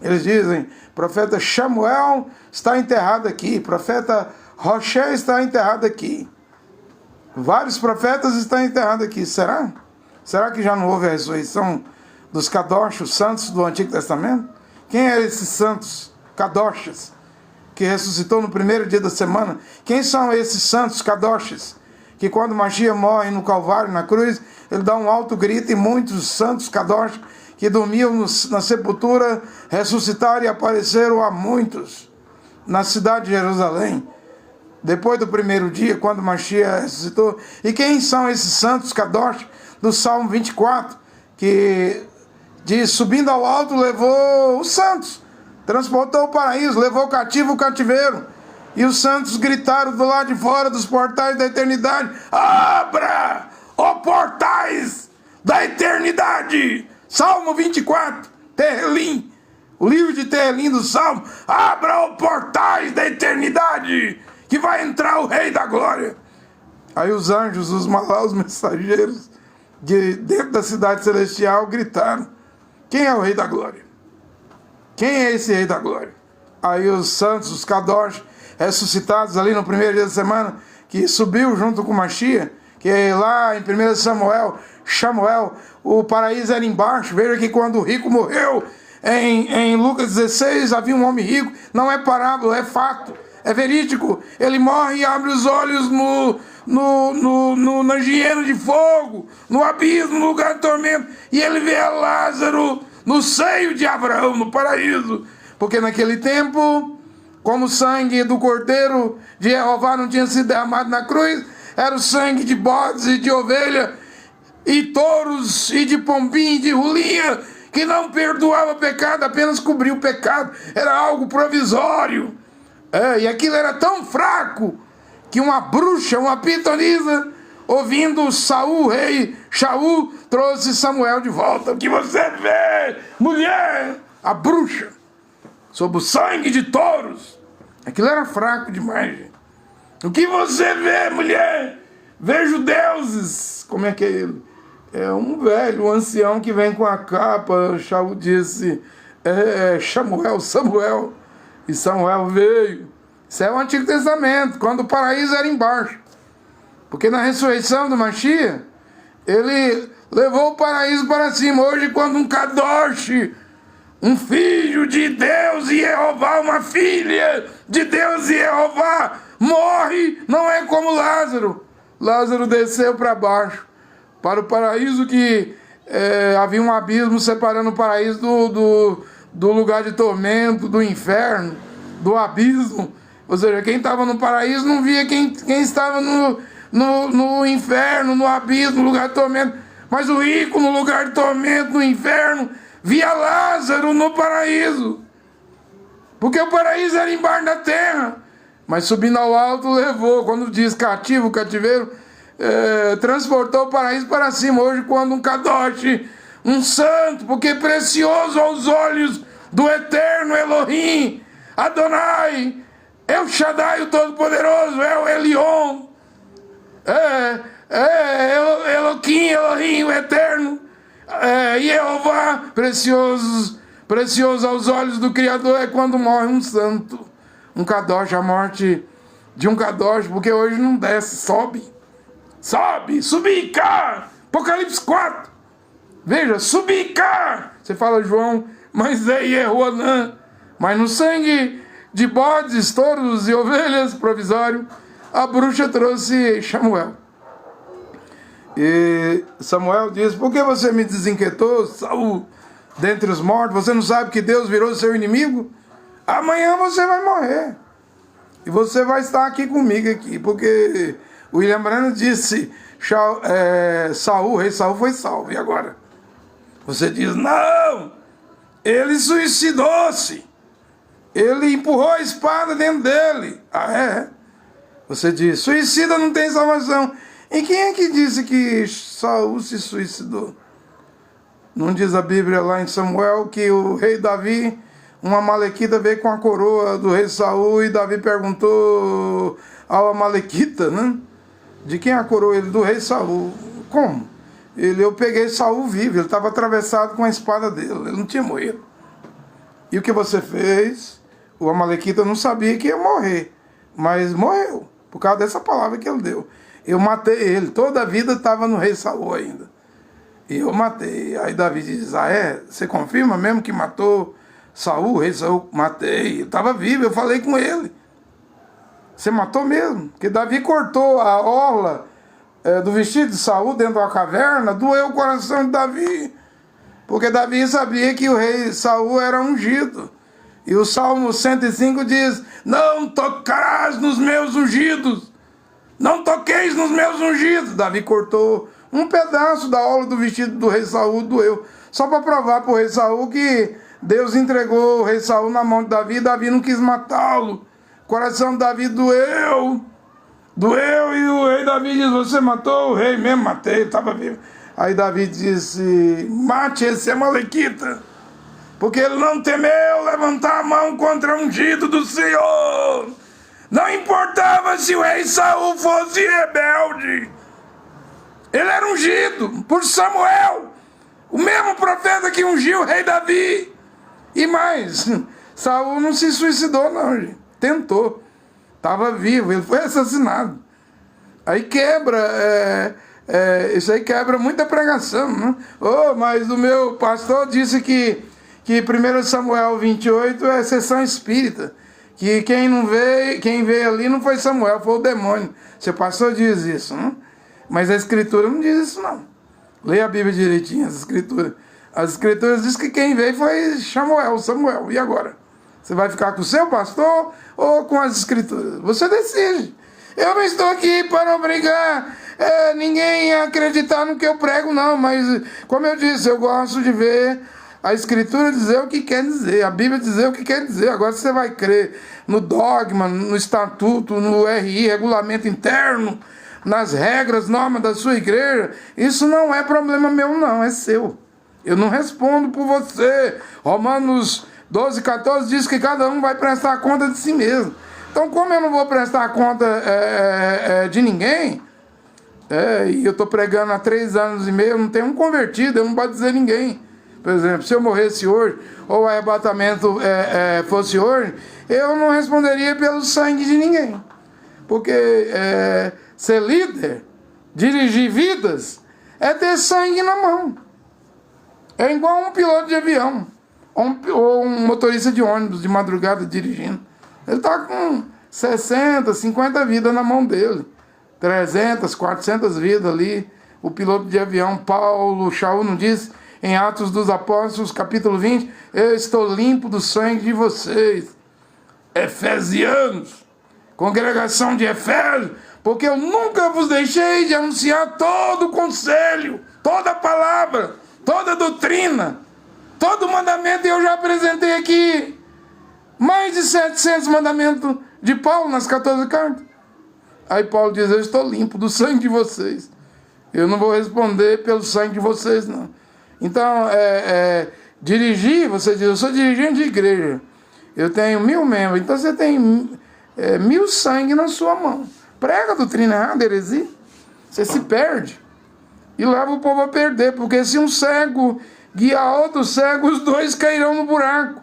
Eles dizem, profeta Samuel está enterrado aqui, profeta Roché está enterrado aqui. Vários profetas estão enterrados aqui. Será? Será que já não houve a ressurreição dos Kadosh, os santos do Antigo Testamento? Quem eram esses santos Kadoshs que ressuscitou no primeiro dia da semana? Quem são esses santos Kadoshs que quando Mashiach morre no Calvário, na cruz, ele dá um alto grito e muitos santos Kadosh que dormiam na sepultura ressuscitaram e apareceram a muitos na cidade de Jerusalém, depois do primeiro dia, quando Mashiach ressuscitou. E quem são esses santos Kadosh do Salmo 24, que diz, subindo ao alto, levou os santos, transportou o paraíso, levou cativo o cativeiro, e os santos gritaram do lado de fora dos portais da eternidade, abra, ó portais da eternidade. Salmo 24, Tehelim, o livro de Tehelim do Salmo, abra, ó portais da eternidade, que vai entrar o Rei da Glória. Aí os anjos, os malá, os mensageiros, dentro da cidade celestial, gritaram, quem é o Rei da Glória? Quem é esse Rei da Glória? Aí os santos, os Kadosh, ressuscitados ali no primeiro dia da semana, que subiu junto com Mashiach, que lá em 1 Samuel, o paraíso era embaixo. Veja que quando o rico morreu, em Lucas 16, havia um homem rico, não é parábola, é fato, é verídico. Ele morre e abre os olhos na hiena de fogo, no abismo, no lugar de tormento, e ele vê Lázaro no seio de Abraão, no paraíso, porque naquele tempo, como o sangue do cordeiro de Jeová não tinha sido derramado na cruz, era o sangue de bodes e de ovelha, e touros, e de pombinho, e de rolinha, que não perdoava pecado, apenas cobria o pecado, era algo provisório. E aquilo era tão fraco, que uma bruxa, uma pitonisa, ouvindo Saul, rei Shaul, trouxe Samuel de volta. O que você vê, mulher? A bruxa, sob o sangue de touros. Aquilo era fraco demais, gente. O que você vê, mulher? Vejo deuses. Como é que é ele? É um velho, um ancião que vem com a capa. Shaul disse, Samuel. E Samuel veio. Isso é o Antigo Testamento, quando o paraíso era embaixo. Porque na ressurreição do Mashiach, ele levou o paraíso para cima. Hoje, quando um Kadosh, um filho de Deus e Jeová, uma filha de Deus e Jeová, morre, não é como Lázaro. Lázaro desceu para baixo, para o paraíso que havia um abismo separando o paraíso do lugar de tormento, do inferno, do abismo. Ou seja, quem estava no paraíso não via quem estava no inferno, no abismo, no lugar de tormento. Mas o rico no lugar de tormento, no inferno, via Lázaro no paraíso. Porque o paraíso era embaixo da terra. Mas subindo ao alto levou, quando diz cativo, cativeiro, transportou o paraíso para cima. Hoje, quando um Kadosh, um santo, porque precioso aos olhos do eterno Elohim, Adonai, El Shaddai, o Todo-Poderoso, é o Elion, Elohim, o Eterno, Jeová, precioso aos olhos do Criador, é quando morre um santo, um Kadosh, a morte de um Kadosh, porque hoje não desce, sobe, subir cá, Apocalipse 4, veja, subir cá, você fala João, mas é Yehoanã, mas no sangue de bodes, touros e ovelhas, provisório, a bruxa trouxe Samuel. E Samuel diz, por que você me desinquietou, Saul, dentre os mortos? Você não sabe que Deus virou seu inimigo? Amanhã você vai morrer. E você vai estar aqui comigo aqui, porque William Branham disse, Saul, rei Saul foi salvo, e agora? Você diz, não, ele suicidou-se. Ele empurrou a espada dentro dele. Ah, é? Você diz, suicida não tem salvação. E quem é que disse que Saul se suicidou? Não diz a Bíblia lá em Samuel que o rei Davi, uma amalequita veio com a coroa do rei Saul e Davi perguntou ao amalequita, né? De quem é a coroa? Ele, do rei Saul. Como? Eu peguei Saul vivo, ele estava atravessado com a espada dele, ele não tinha morrido. E o que você fez? O amalequita não sabia que ia morrer, mas morreu, por causa dessa palavra que ele deu. Eu matei ele, toda a vida estava no rei Saul ainda. E eu matei. Aí Davi diz, você confirma mesmo que matou Saul, o rei Saul? Matei, ele estava vivo, eu falei com ele. Você matou mesmo? Porque Davi cortou a orla do vestido de Saul dentro da caverna, doeu o coração de Davi. Porque Davi sabia que o rei Saul era ungido. E o Salmo 105 diz, não tocarás nos meus ungidos. Não toqueis nos meus ungidos. Davi cortou um pedaço da orla do vestido do rei Saul, doeu. Só para provar para o rei Saul que Deus entregou o rei Saul na mão de Davi e Davi não quis matá-lo. O coração de Davi doeu. Doeu e o rei Davi diz, você matou o rei mesmo? Matei, estava vivo. Aí Davi disse, mate esse amalequita, porque ele não temeu levantar a mão contra o ungido do Senhor. Não importava se o rei Saul fosse rebelde. Ele era ungido por Samuel, o mesmo profeta que ungiu o rei Davi. E mais, Saul não se suicidou não, gente. Tentou. Estava vivo, ele foi assassinado. Aí quebra... isso aí quebra muita pregação, né? Mas o meu pastor disse que 1 Samuel 28 é sessão espírita, que quem veio ali não foi Samuel, foi o demônio. Seu pastor diz isso, né? Mas a escritura não diz isso não. Leia a Bíblia direitinho, as escrituras dizem que quem veio foi Samuel. E agora? Você vai ficar com o seu pastor ou com as escrituras? Você decide. Eu não estou aqui para obrigar ninguém a acreditar no que eu prego, não. Mas, como eu disse, eu gosto de ver a Escritura dizer o que quer dizer, a Bíblia dizer o que quer dizer. Agora, se você vai crer no dogma, no estatuto, no RI, regulamento interno, nas regras, normas da sua igreja, isso não é problema meu, não, é seu. Eu não respondo por você. Romanos 12, 14 diz que cada um vai prestar conta de si mesmo. Então, como eu não vou prestar conta de ninguém, e eu estou pregando há 3 anos e meio, não tenho um convertido, eu não posso dizer ninguém. Por exemplo, se eu morresse hoje, ou o arrebatamento fosse hoje, eu não responderia pelo sangue de ninguém. Porque ser líder, dirigir vidas, é ter sangue na mão. É igual um piloto de avião, ou um motorista de ônibus de madrugada dirigindo. Ele está com 60, 50 vidas na mão dele. 300, 400 vidas ali. O piloto de avião, Paulo Shaul, não diz em Atos dos Apóstolos, capítulo 20, eu estou limpo do sangue de vocês. Efesianos, congregação de Efésios, porque eu nunca vos deixei de anunciar todo o conselho, toda a palavra, toda a doutrina, todo o mandamento. E eu já apresentei aqui mais de 700 mandamentos de Paulo nas 14 cartas. Aí Paulo diz, eu estou limpo do sangue de vocês. Eu não vou responder pelo sangue de vocês, não. Então, dirigir, você diz, eu sou dirigente de igreja. Eu tenho 1000 membros. Então você tem 1000 sangue na sua mão. Prega a doutrina errada, heresia. Você se perde. E leva o povo a perder. Porque se um cego guiar outro cego, os dois cairão no buraco.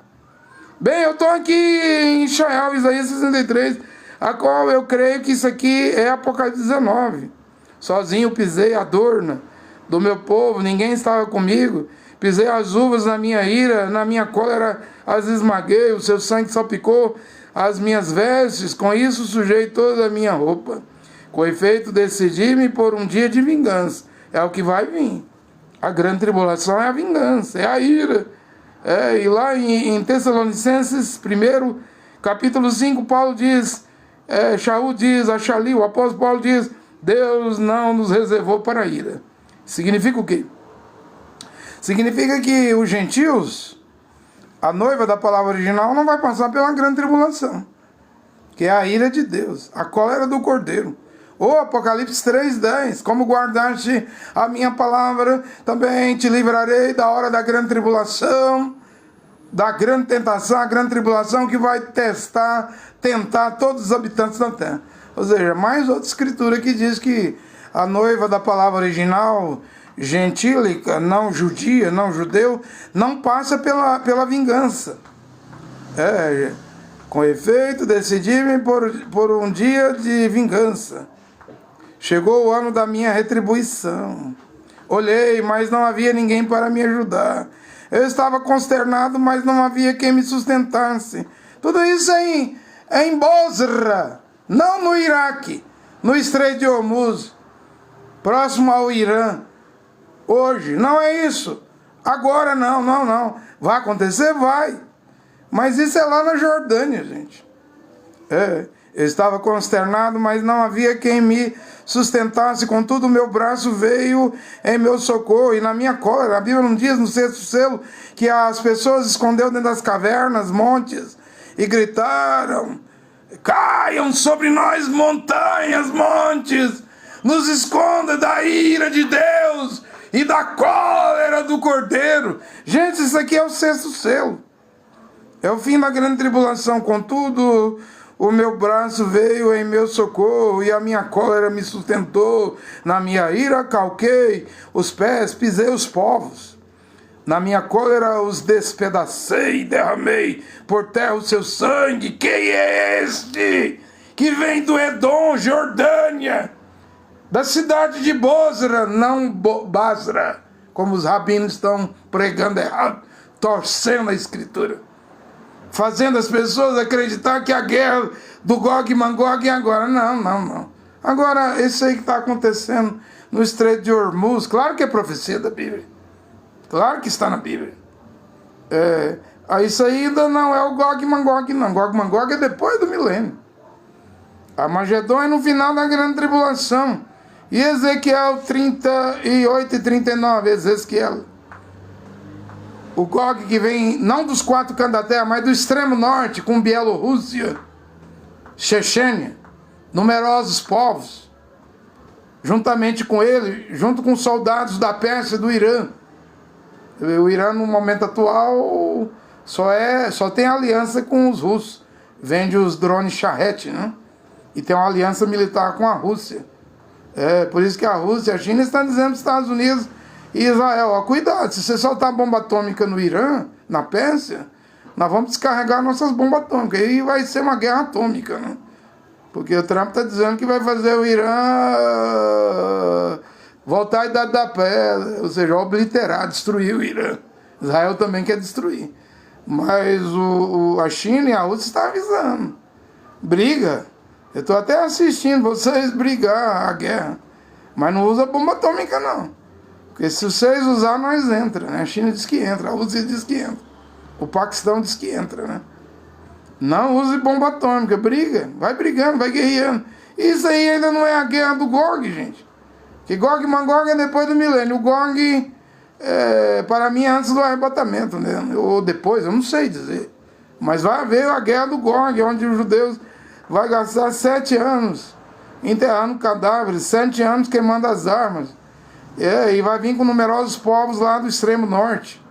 Bem, eu estou aqui em Israel, Isaías 63, a qual eu creio que isso aqui é Apocalipse 19. Sozinho pisei a dorna do meu povo, ninguém estava comigo. Pisei as uvas na minha ira, na minha cólera as esmaguei, o seu sangue salpicou as minhas vestes, com isso sujei toda a minha roupa. Com efeito, decidi-me por um dia de vingança. É o que vai vir. A grande tribulação é a vingança, é a ira. E lá em Tessalonicenses 1, capítulo 5, Paulo diz, Shaul diz, Achali, o apóstolo Paulo diz, Deus não nos reservou para a ira. Significa o quê? Significa que os gentios, a noiva da palavra original, não vai passar pela grande tribulação, que é a ira de Deus, a cólera do Cordeiro. Ou Apocalipse 3:10, como guardaste a minha palavra, também te livrarei da hora da grande tribulação, da grande tentação, a grande tribulação que vai tentar todos os habitantes da terra. Ou seja, mais outra escritura que diz que a noiva da palavra original, gentílica, não judia, não judeu, não passa pela vingança. Com efeito, decidi-me por um dia de vingança. Chegou o ano da minha retribuição. Olhei, mas não havia ninguém para me ajudar. Eu estava consternado, mas não havia quem me sustentasse. Tudo isso em Bosra, não no Iraque, no Estreito de Hormuz, próximo ao Irã. Hoje, não é isso. Agora não. Vai acontecer? Vai. Mas isso é lá na Jordânia, gente. Eu estava consternado, mas não havia quem me sustentasse. Contudo, o meu braço veio em meu socorro e na minha cólera. A Bíblia não diz no 6º selo que as pessoas esconderam dentro das cavernas, montes, e gritaram, caiam sobre nós montanhas, montes, nos esconda da ira de Deus e da cólera do Cordeiro. Gente, isso aqui é o 6º selo. É o fim da grande tribulação. Contudo, o meu braço veio em meu socorro e a minha cólera me sustentou. Na minha ira calquei os pés, pisei os povos. Na minha cólera os despedacei, derramei por terra o seu sangue. Quem é este que vem do Edom, Jordânia, da cidade de Bosra, não Basra, como os rabinos estão pregando errado, torcendo a escritura, fazendo as pessoas acreditar que a guerra do Gog e Magog é agora. Não. Agora, isso aí que está acontecendo no Estreito de Hormuz, claro que é profecia da Bíblia. Claro que está na Bíblia. Isso aí ainda não é o Gog e Magog, não. Gog e Magog é depois do milênio. Armagedon é no final da grande tribulação. E Ezequiel 38 e 39, Ezequiel. O Gog que vem, não dos 4 cantos da terra, mas do extremo norte, com Bielorrússia, Chechênia, numerosos povos, juntamente com ele, junto com soldados da Pérsia e do Irã. O Irã, no momento atual, só tem aliança com os russos. vende os drones Shahed, né? E tem uma aliança militar com a Rússia. Por isso que a Rússia e a China estão dizendo para os Estados Unidos e Israel, ó, cuidado, se você soltar bomba atômica no Irã, na Pérsia, nós vamos descarregar nossas bombas atômicas. Aí vai ser uma guerra atômica, né? Porque o Trump está dizendo que vai fazer o Irã voltar à Idade da Pedra, ou seja, obliterar, destruir o Irã. Israel também quer destruir. Mas a China e a Rússia estão avisando. Briga. Eu estou até assistindo vocês brigar a guerra. Mas não usa bomba atômica, não. Porque se vocês usar, nós entra, né? A China diz que entra, a Rússia diz que entra. O Paquistão diz que entra, né? Não use bomba atômica, briga. Vai brigando, vai guerreando. Isso aí ainda não é a guerra do Gog, gente. Que Gog e Magog é depois do milênio. O Gog, para mim, é antes do arrebatamento, né? Ou depois, eu não sei dizer. Mas vai haver a guerra do Gog, onde os judeus vão gastar 7 anos enterrando cadáveres, 7 anos queimando as armas. E vai vir com numerosos povos lá do extremo norte.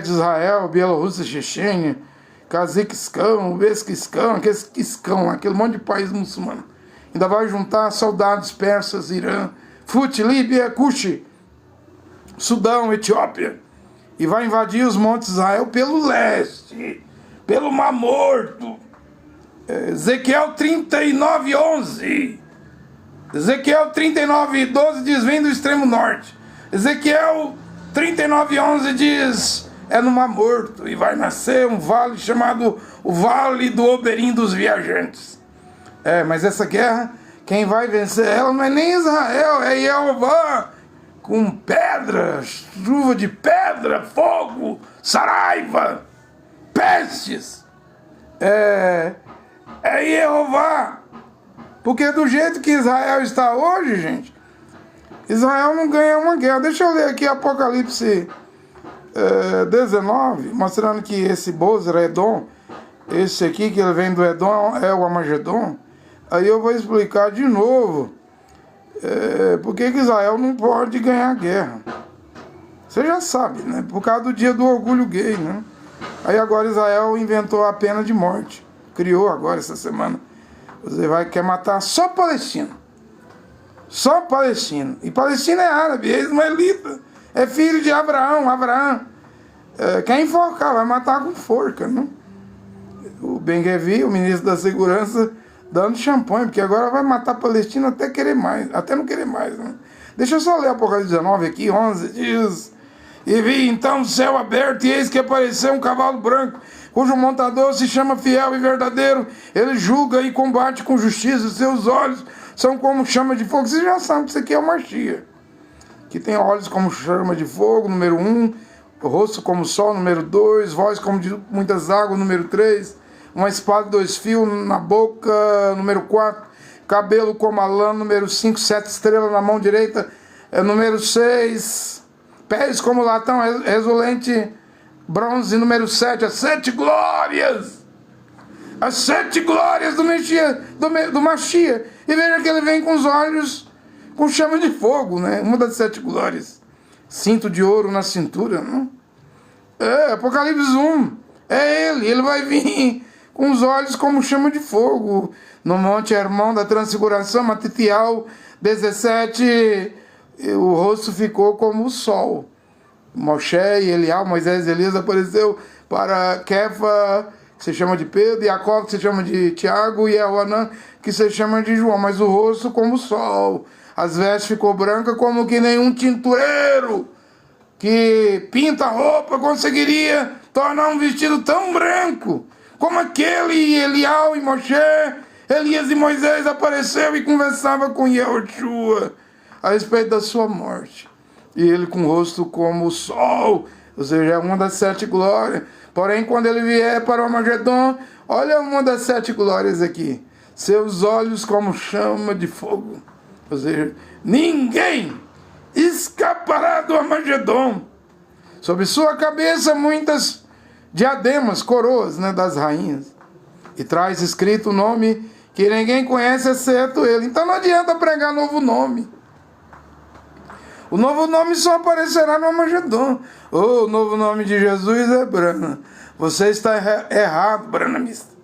De Israel, Bielorrússia, Chechênia, Cazaquistão, Uzbequistão, aquele monte de país muçulmano. Ainda vai juntar soldados persas, Irã, Fut, Líbia, Cuxi, Sudão, Etiópia. E vai invadir os montes de Israel pelo leste, pelo Mar Morto. Ezequiel 39:11. Ezequiel 39:12 diz: vem do extremo norte. Ezequiel 39:11 diz: é no Mar Morto, e vai nascer um vale chamado o Vale do Oberim dos Viajantes. Mas essa guerra, quem vai vencer ela não é nem Israel, é Jeová, com pedra, chuva de pedra, fogo, saraiva, pestes. É Jeová. Porque do jeito que Israel está hoje, gente, Israel não ganha uma guerra. Deixa eu ler aqui Apocalipse 19, mostrando que esse Bozer Edom, esse aqui que ele vem do Edom, é o Armagedon. Aí eu vou explicar de novo por que Israel não pode ganhar guerra. Você já sabe, né? Por causa do dia do orgulho gay, né? Aí agora Israel inventou a pena de morte. Criou agora essa semana. Quer matar só palestino. Só palestino. E palestino é árabe, é ismaelita. É filho de Abraão. Abraão quer enforcar, vai matar com forca, né? O Ben-Gvir, o ministro da Segurança, dando champanhe, porque agora vai matar palestino até não querer mais, né? Deixa eu só ler Apocalipse 19 aqui, 11, diz: e vi então o céu aberto, e eis que apareceu um cavalo branco, cujo montador se chama Fiel e Verdadeiro. Ele julga e combate com justiça, e seus olhos são como chama de fogo. Vocês já sabem que isso aqui é o Mashiach, que tem olhos como chama de fogo, número 1, rosto como sol, número 2, voz como de muitas águas, número 3, uma espada de 2 fios na boca, número 4, cabelo como a lã, número 5, 7 estrelas na mão direita, número 6, pés como latão reluzente, bronze, número 7, as 7 glórias. As 7 glórias do Mashiach. E veja que ele vem com os olhos com chama de fogo, né? Uma das 7 glórias. Cinto de ouro na cintura, não? Apocalipse 1. Ele vai vir com os olhos como chama de fogo. No Monte Hermon da Transfiguração, Matitial 17, o rosto ficou como o sol. Moshe e Elial, Moisés e Elias apareceu para Kefa, que se chama de Pedro, e Jacó, que se chama de Tiago, e Eoanã, que se chama de João, mas o rosto como o sol. As vestes ficou branca como que nenhum tintureiro que pinta a roupa conseguiria tornar um vestido tão branco como aquele. E Elial e Moshe, Elias e Moisés apareceu e conversava com Yehoshua a respeito da sua morte. E ele com o rosto como o sol, ou seja, é uma das 7 glórias. Porém, quando ele vier para o Armagedon, olha uma das 7 glórias aqui. Seus olhos como chama de fogo. Ou seja, ninguém escapará do Armagedon. Sobre sua cabeça muitas diademas, coroas, né, das rainhas. E traz escrito o nome que ninguém conhece exceto ele. Então não adianta pregar novo nome. O novo nome só aparecerá no Armagedon. O novo nome de Jesus é Brana. Você está errado, branamista.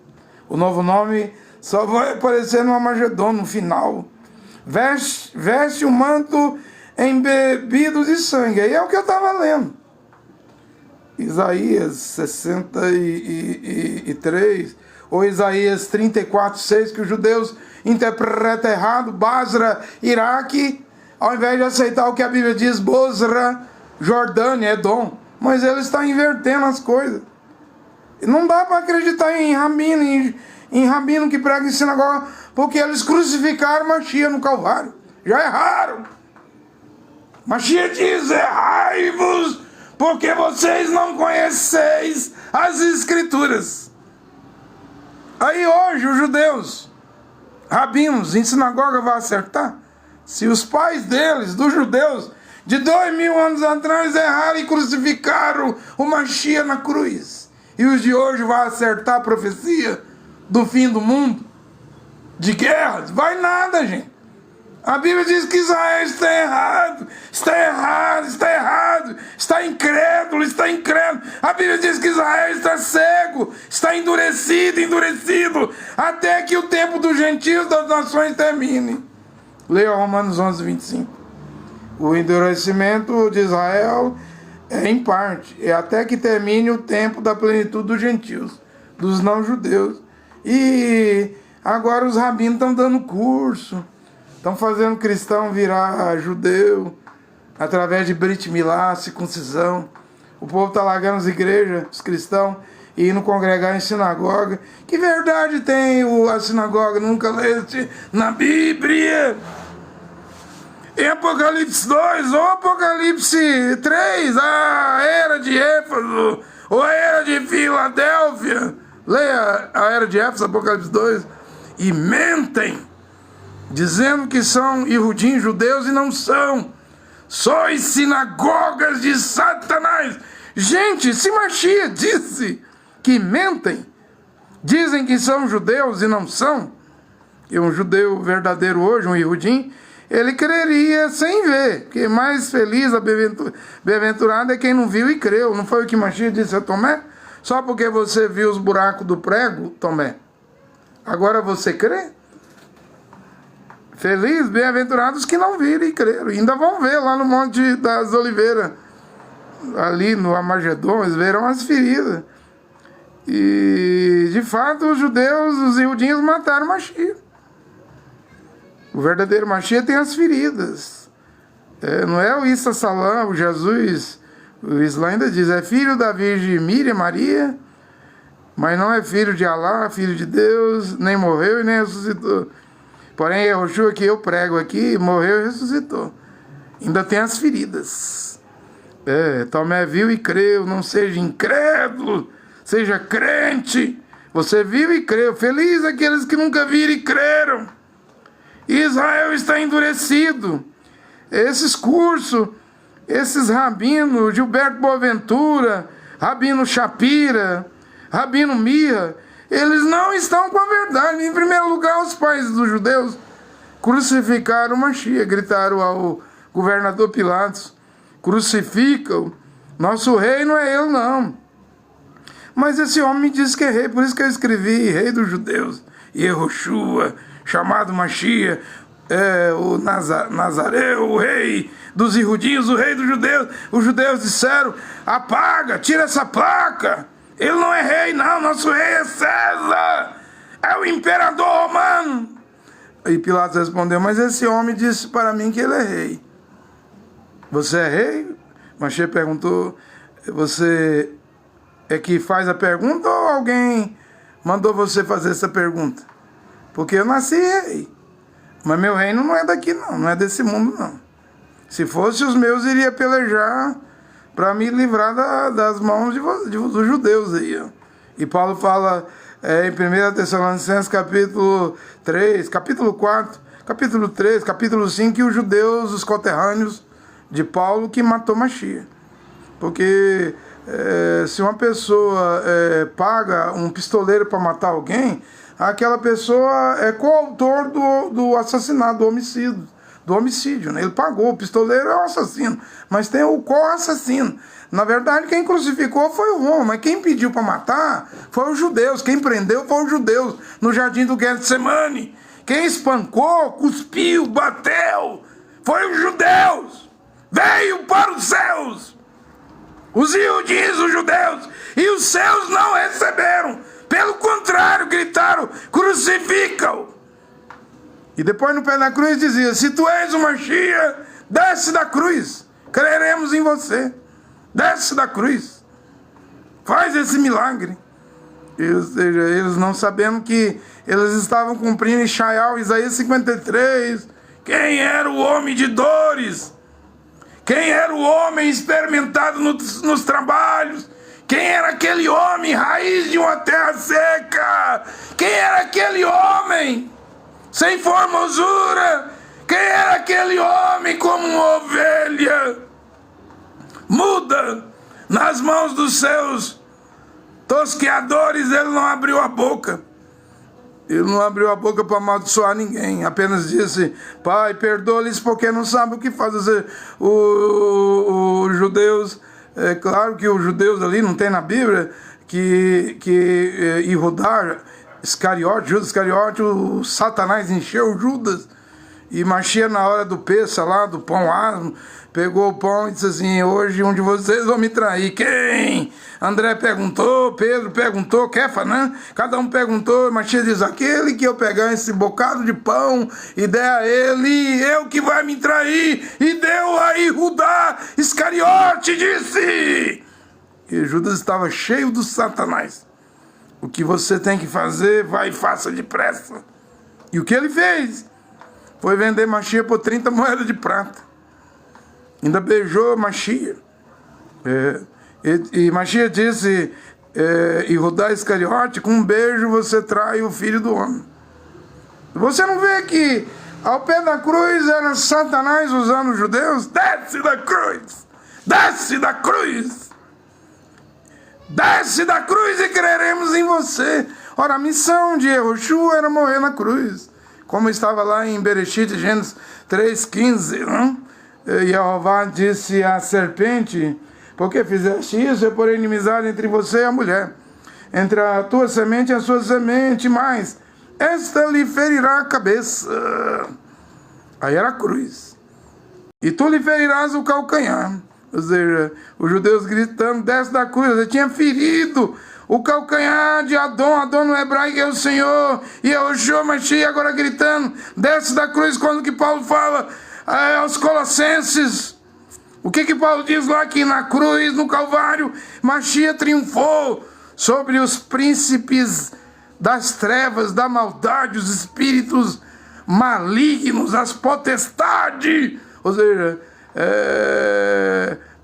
O novo nome só vai aparecer no Armagedon, no final. Veste o manto embebido de sangue. Aí é o que eu estava lendo. Isaías 63, ou Isaías 34, 6, que os judeus interpretam errado. Basra, Iraque, ao invés de aceitar o que a Bíblia diz, Bosra, Jordânia, Edom. Mas ele está invertendo as coisas. Não dá para acreditar em rabino que prega em sinagoga, porque eles crucificaram Mashiach no Calvário. Já erraram. Mashiach diz: errai-vos, porque vocês não conheceis as Escrituras. Aí hoje os judeus, rabinos em sinagoga, vão acertar? Se os pais deles, dos judeus, de 2000 anos atrás, erraram e crucificaram o Mashiach na cruz, e os de hoje vão acertar a profecia do fim do mundo, de guerras? Vai nada, gente. A Bíblia diz que Israel está errado, está errado, está errado, está incrédulo, está incrédulo. A Bíblia diz que Israel está cego, está endurecido, até que o tempo dos gentios das nações termine. Leia Romanos 11, 25. O endurecimento de Israel é em parte, é até que termine o tempo da plenitude dos gentios, dos não-judeus. E agora os rabinos estão dando curso, estão fazendo cristão virar judeu, através de Brit Milá, circuncisão. O povo está largando as igrejas, os cristãos, e indo congregar em sinagoga. Que verdade tem a sinagoga? Nunca leste na Bíblia. Em Apocalipse 2 ou Apocalipse 3, a era de Éfeso, ou a era de Filadélfia. Leia a era de Éfeso, Apocalipse 2. E mentem, dizendo que são Ihudim, judeus, e não são. Sois sinagogas de Satanás. Gente, se Mashiach disse que mentem, dizem que são judeus e não são, e um judeu verdadeiro hoje, um Ihudim, ele creria sem ver, porque mais feliz, bem-aventurado é quem não viu e creu. Não foi o que Mashiach disse a Tomé? Só porque você viu os buracos do prego, Tomé, agora você crê? Feliz, bem-aventurados que não viram e creram. E ainda vão ver lá no Monte das Oliveiras, ali no Armagedon, eles verão as feridas. E de fato os judeus, os iudinhos, mataram Mashiach. O verdadeiro Mashiach tem as feridas. Não é o Issa Salam, o Jesus. O Islã ainda diz: é filho da Virgem Miriam, Maria, mas não é filho de Alá, filho de Deus, nem morreu e nem ressuscitou. Porém, Yehoshua, que eu prego aqui, morreu e ressuscitou. Ainda tem as feridas. Tomé viu e creu. Não seja incrédulo, seja crente. Você viu e creu. Feliz aqueles que nunca viram e creram. Israel está endurecido. Esses cursos, esses rabinos, Gilberto Boaventura, Rabino Shapira, Rabino Mirra, eles não estão com a verdade. Em primeiro lugar, os pais dos judeus crucificaram Mashiach, gritaram ao governador Pilatos: crucificam, nosso rei não é ele não. Mas esse homem me disse que é rei, por isso que eu escrevi rei dos judeus, Yehoshua, chamado Mashiach, o Nazareu, o rei dos Irudinhos, o rei dos judeus. Os judeus disseram: apaga, tira essa placa, ele não é rei não, nosso rei é César, é o imperador romano. E Pilatos respondeu: mas esse homem disse para mim que ele é rei. Você é rei? Mashiach perguntou: você é que faz a pergunta ou alguém mandou você fazer essa pergunta? Porque eu nasci rei, mas meu reino não é daqui não, não é desse mundo não. Se fosse os meus, iria pelejar para me livrar das mãos dos judeus aí. Ó. E Paulo fala em 1 Tessalonicenses capítulo 3, capítulo 4, capítulo 3, capítulo 5, que os judeus, os conterrâneos de Paulo, que matou Mashiach. Porque se uma pessoa paga um pistoleiro para matar alguém, aquela pessoa é coautor do assassinato, do homicídio, do homicídio, né? Ele pagou, o pistoleiro é o assassino, mas tem o co-assassino. Na verdade, quem crucificou foi o Roma, mas quem pediu para matar foi os judeus, quem prendeu foi os judeus no jardim do Getsemane. Quem espancou, cuspiu, bateu, foi os judeus. Veio para os céus, os iudins, os judeus, e os céus não receberam. Pelo contrário, gritaram, crucifica-o. E depois no pé da cruz dizia, se tu és o Machia, desce da cruz, creremos em você. Desce da cruz, faz esse milagre. Ou seja, eles não sabendo que eles estavam cumprindo Isaías 53. Quem era o homem de dores? Quem era o homem experimentado nos trabalhos? Quem era aquele homem raiz de uma terra seca? Quem era aquele homem sem formosura? Quem era aquele homem como uma ovelha muda nas mãos dos seus tosqueadores? Ele não abriu a boca. Ele não abriu a boca para amaldiçoar ninguém. Apenas disse, Pai, perdoa-lhes porque não sabem o que fazem. Os judeus, é claro que os judeus ali, não tem na Bíblia, que Judas Iscariote, o Satanás encheu Judas. E Machia, na hora do peça lá, do pão asmo, pegou o pão e disse assim, hoje um de vocês vai me trair. Quem? André perguntou, Pedro perguntou, Kefa, né? Cada um perguntou, Machia diz, aquele que eu pegar esse bocado de pão e der a ele, eu que vai me trair. E deu aí Judas Iscariote, disse. E Judas estava cheio do Satanás. O que você tem que fazer, vai e faça depressa. E o que ele fez? Foi vender Machia por 30 moedas de prata. Ainda beijou Machia. E Machia disse, e Judas Iscariote, com um beijo você trai o filho do homem. Você não vê que ao pé da cruz era Satanás usando os judeus? Desce da cruz! Desce da cruz! Desce da cruz e creremos em você. Ora, a missão de Yehoshua era morrer na cruz. Como estava lá em Bereshit, Gênesis 3,15, não? E Jeová disse à serpente, porque fizeste isso, eu porei inimizade entre você e a mulher, entre a tua semente e a sua semente, mas esta lhe ferirá a cabeça. Aí era a cruz. E tu lhe ferirás o calcanhar. Ou seja, os judeus gritando, desce da cruz. Ele tinha ferido o calcanhar de Adão. Adão no hebraico é o Senhor. E Yehoshua Mashiach agora gritando, desce da cruz. Quando que Paulo fala aos Colossenses, o que Paulo diz lá? Que na cruz, no Calvário, Mashiach triunfou sobre os príncipes das trevas, da maldade, os espíritos malignos, as potestades. Ou seja,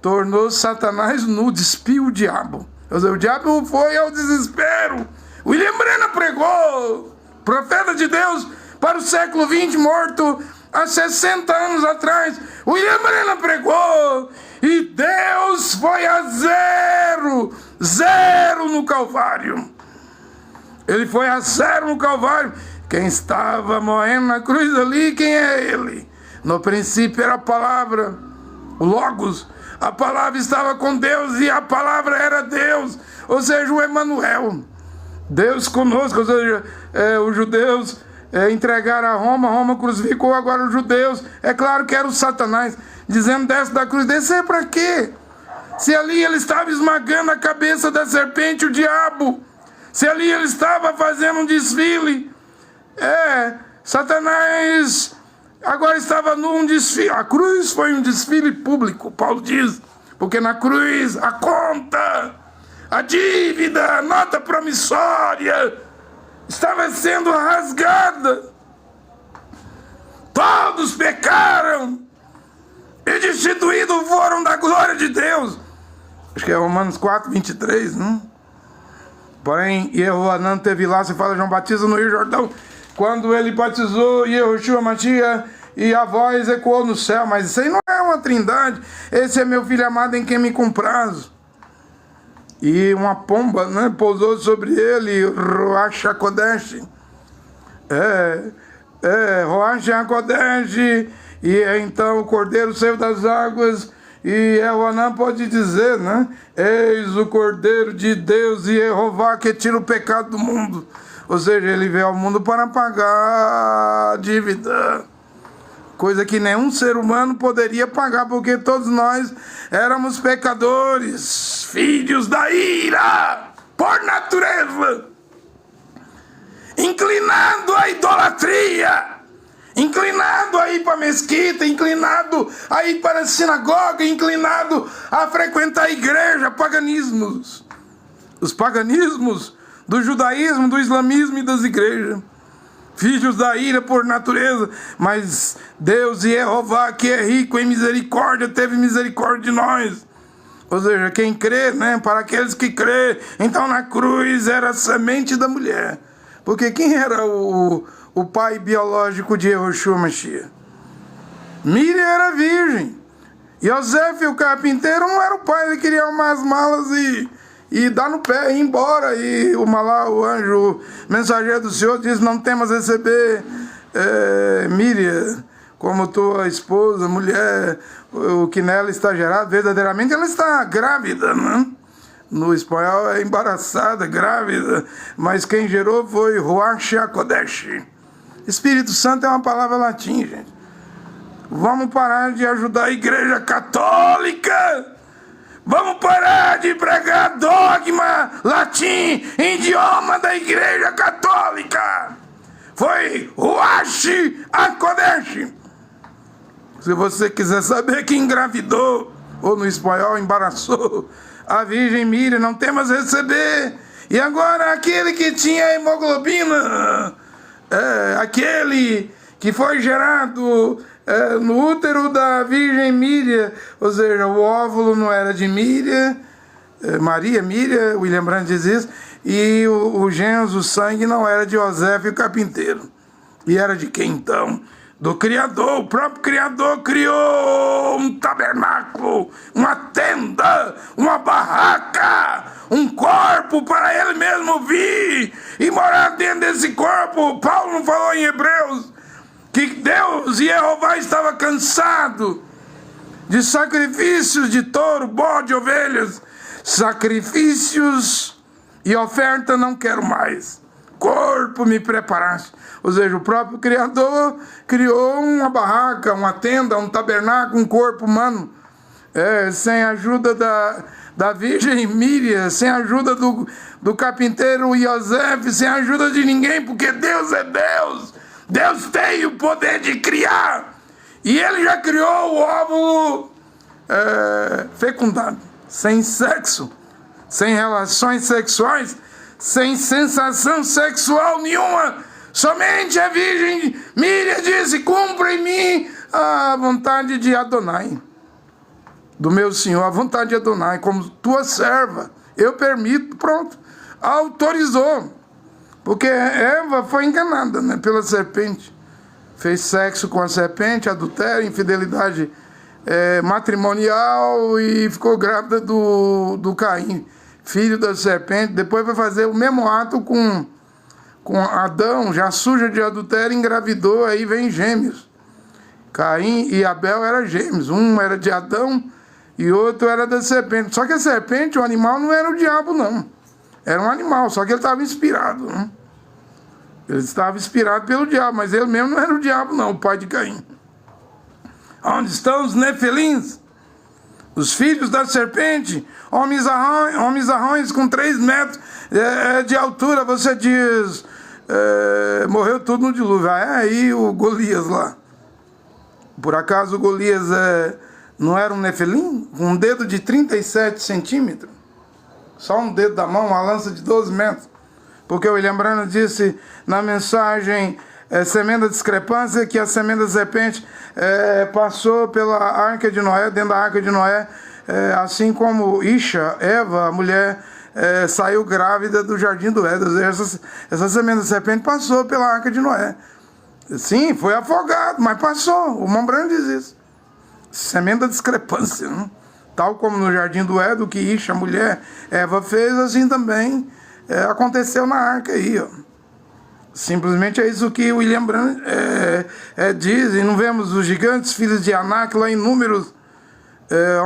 tornou Satanás nu, despiu o diabo. Ou seja, o diabo foi ao desespero. William Brennan pregou, profeta de Deus para o século XX, morto há 60 anos atrás. William Brennan pregou, e Deus foi a zero no Calvário. Ele foi a zero no Calvário. Quem estava morrendo na cruz ali, quem é ele? No princípio era a palavra, o Logos. A palavra estava com Deus e a palavra era Deus. Ou seja, o Emanuel. Deus conosco. Ou seja, os judeus entregaram a Roma. Roma crucificou agora os judeus. É claro que era o Satanás dizendo, desce da cruz. Descer para quê? Se ali ele estava esmagando a cabeça da serpente, o diabo. Se ali ele estava fazendo um desfile. Satanás agora estava num desfile. A cruz foi um desfile público, Paulo diz. Porque na cruz a conta, a dívida, a nota promissória estava sendo rasgada. Todos pecaram e destituídos foram da glória de Deus. Acho que é Romanos 4:23, não? Porém, Yehoanã teve lá, se fala João Batista no Rio Jordão, quando ele batizou Yehoshua Mashiach, e a voz ecoou no céu. Mas isso aí não é uma trindade. Esse é meu filho amado em quem me comprazo. E uma pomba, né, pousou sobre ele, Ruach HaKodesh. Ruach HaKodesh. E então o cordeiro saiu das águas, e Elhanan pode dizer, né? Eis o cordeiro de Deus e Jeová que tira o pecado do mundo. Ou seja, ele veio ao mundo para pagar a dívida, coisa que nenhum ser humano poderia pagar, porque todos nós éramos pecadores, filhos da ira, por natureza, inclinado à idolatria, inclinado a ir para a mesquita, inclinado a ir para a sinagoga, inclinado a frequentar a igreja, paganismos. Os paganismos do judaísmo, do islamismo e das igrejas. Filhos da ira por natureza, mas Deus e Jeová, que é rico em misericórdia, teve misericórdia de nós. Ou seja, quem crê, né? Para aqueles que crê, então na cruz era a semente da mulher. Porque quem era o pai biológico de Yehoshua Mashiach? Miriam era virgem. Yosef, o carpinteiro, não era o pai, ele queria arrumar as malas e dar no pé, ir embora. E o anjo, o mensageiro do Senhor, diz: não temas receber Miriam como tua esposa, mulher, o que nela está gerado, verdadeiramente ela está grávida, né? No espanhol é embaraçada, grávida, mas quem gerou foi Ruach HaKodesh. Espírito Santo é uma palavra latim, gente. Vamos parar de ajudar a igreja católica. Vamos parar de pregar dogma latim, idioma da igreja católica. Foi Ruach HaKodesh. Se você quiser saber que engravidou, ou no espanhol embaraçou, a Virgem Miriam, não temas receber. E agora aquele que tinha hemoglobina, aquele que foi gerado no útero da Virgem Miriam, ou seja, o óvulo não era de Miriam, Miriam, William Brandt diz isso, e o genes, o sangue não era de José o carpinteiro. E era de quem então? Do Criador. O próprio Criador criou um tabernáculo, uma tenda, uma barraca, um corpo para ele mesmo vir e morar dentro desse corpo. Paulo não falou em Hebreus que Deus e Jeová estava cansado de sacrifícios de touro, bode, ovelhas, sacrifícios e oferta não quero mais. Corpo me preparaste. Ou seja, o próprio Criador criou uma barraca, uma tenda, um tabernáculo, um corpo humano, sem a ajuda da Virgem Miriam, sem a ajuda do carpinteiro Yosef, sem a ajuda de ninguém, porque Deus é Deus. Deus tem o poder de criar. E ele já criou o óvulo fecundado, sem sexo, sem relações sexuais, sem sensação sexual nenhuma. Somente a Virgem Miriam disse: cumpra em mim a vontade de Adonai, do meu Senhor, a vontade de Adonai, como tua serva, eu permito. Pronto, autorizou. Porque Eva foi enganada, né, pela serpente. Fez sexo com a serpente, adultério, infidelidade matrimonial, e ficou grávida do Caim, filho da serpente. Depois vai fazer o mesmo ato com Adão, já suja de adultério, engravidou, aí vem gêmeos. Caim e Abel eram gêmeos, um era de Adão e outro era da serpente. Só que a serpente, o animal, não era o diabo, não. Era um animal, só que ele estava inspirado, né? Ele estava inspirado pelo diabo, mas ele mesmo não era o diabo, não, o pai de Caim. Onde estão os nefilins? Os filhos da serpente, homens arrões com 3 metros de altura. Você diz, morreu tudo no dilúvio. Aí o Golias lá. Por acaso o Golias não era um nefilim? Um dedo de 37 centímetros? Só um dedo da mão, uma lança de 12 metros. Porque o William Branham disse na mensagem Semente da Discrepância que a semente da serpente passou pela arca de Noé, dentro da arca de Noé, assim como Isha, Eva, a mulher, saiu grávida do jardim do Éden. Essa semente da serpente passou pela arca de Noé. Sim, foi afogado, mas passou. O William Branham diz isso. Semente da discrepância, né? Tal como no jardim do Éden, que Isha, a mulher, Eva fez, assim também aconteceu na arca aí, ó. Simplesmente é isso que William Brandt diz. E não vemos os gigantes, filhos de Anak, lá em Números,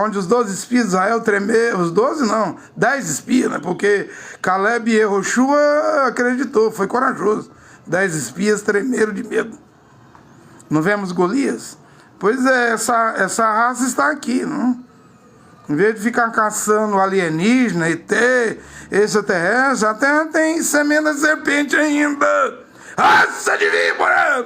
onde os 12 espias de Israel tremeram. Os 12 não, 10 espias, né? Porque Caleb e Yehoshua acreditou, foi corajoso. 10 espias tremeram de medo. Não vemos Golias? Pois é, essa raça está aqui, não? Em vez de ficar caçando alienígena, ET, extraterrestre, a Terra tem semente de serpente ainda. Raça de víbora!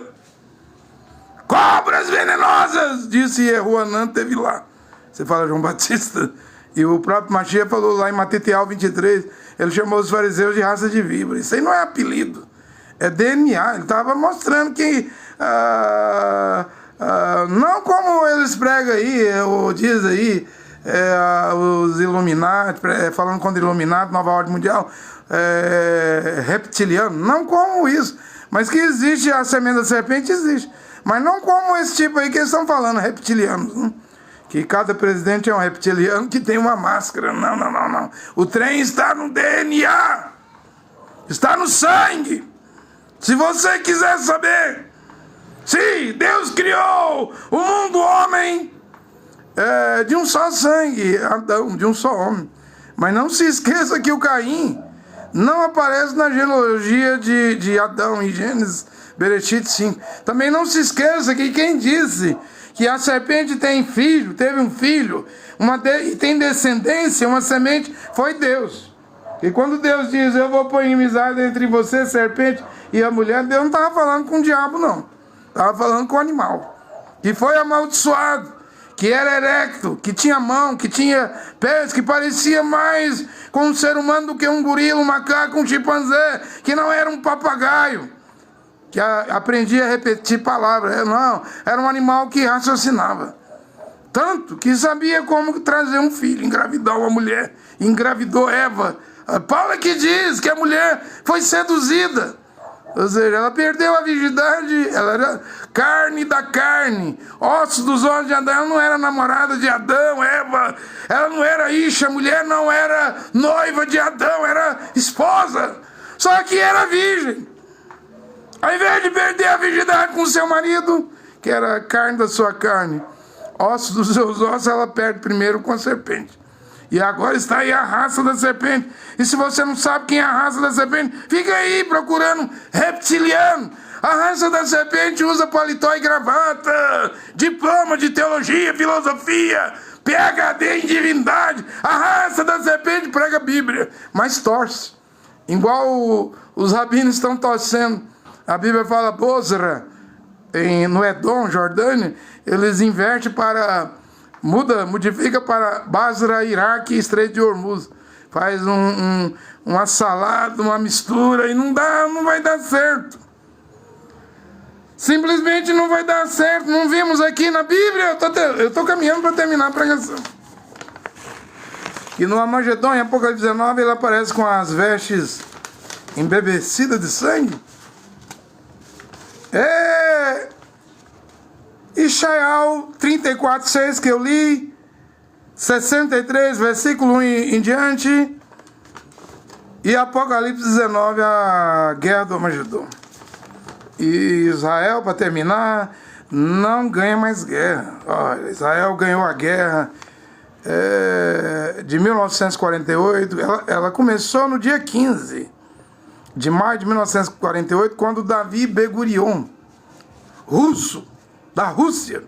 Cobras venenosas! Disse Yehoanã, teve lá. Você fala João Batista. E o próprio Machia falou lá em Matitiel 23, ele chamou os fariseus de raça de víbora. Isso aí não é apelido, é DNA. Ele estava mostrando que... não como eles pregam aí, ou diz aí, os Illuminati, falando contra Illuminati, Nova Ordem Mundial, reptiliano, não como isso, mas que existe a semente da serpente, existe, mas não como esse tipo aí que eles estão falando, reptilianos, né? Que cada presidente é um reptiliano que tem uma máscara. Não. O trem está no DNA, está no sangue. Se você quiser saber, sim, Deus criou o mundo homem de um só sangue, Adão, de um só homem. Mas não se esqueça que o Caim não aparece na genealogia de Adão em Gênesis, Bereshit 5. Também não se esqueça que quem disse que a serpente tem filho, teve um filho, e tem descendência, uma semente, foi Deus. E quando Deus diz, eu vou pôr inimizade entre você, serpente, e a mulher, Deus não estava falando com o diabo, não. Estava falando com o animal, que foi amaldiçoado, que era erecto, que tinha mão, que tinha pés, que parecia mais com um ser humano do que um gorila, um macaco, um chimpanzé, que não era um papagaio, que aprendia a repetir palavras. Não, era um animal que raciocinava. Tanto que sabia como trazer um filho, engravidar uma mulher, engravidou Eva. Paulo é que diz que a mulher foi seduzida. Ou seja, ela perdeu a virgindade, ela era carne da carne, ossos dos ossos de Adão. Ela não era namorada de Adão, Eva. Ela não era Isha, a mulher não era noiva de Adão, era esposa. Só que era virgem. Ao invés de perder a virgindade com seu marido, que era carne da sua carne, ossos dos seus ossos, ela perde primeiro com a serpente. E agora está aí a raça da serpente. E se você não sabe quem é a raça da serpente, fica aí procurando reptiliano. A raça da serpente usa paletó e gravata, diploma de teologia, filosofia, PhD em divindade. A raça da serpente prega a Bíblia, mas torce. Igual os rabinos estão torcendo. A Bíblia fala Bozra, no Edom, Jordânia, eles invertem para... modifica para Basra, Iraque e Estreito de Hormuz. Faz uma salada, uma mistura e não vai dar certo. Simplesmente não vai dar certo. Não vimos aqui na Bíblia. Eu estou caminhando para terminar a pregação. E no Armagedon, em Apocalipse 19, ele aparece com as vestes embebecidas de sangue. Ishaiah 34:6 que eu li, 63, versículo 1 em diante, e Apocalipse 19, a guerra do Armagedon. E Israel, para terminar, não ganha mais guerra. Olha, Israel ganhou a guerra de 1948, ela começou no dia 15 de maio de 1948, quando Davi Ben-Gurion, russo, da Rússia,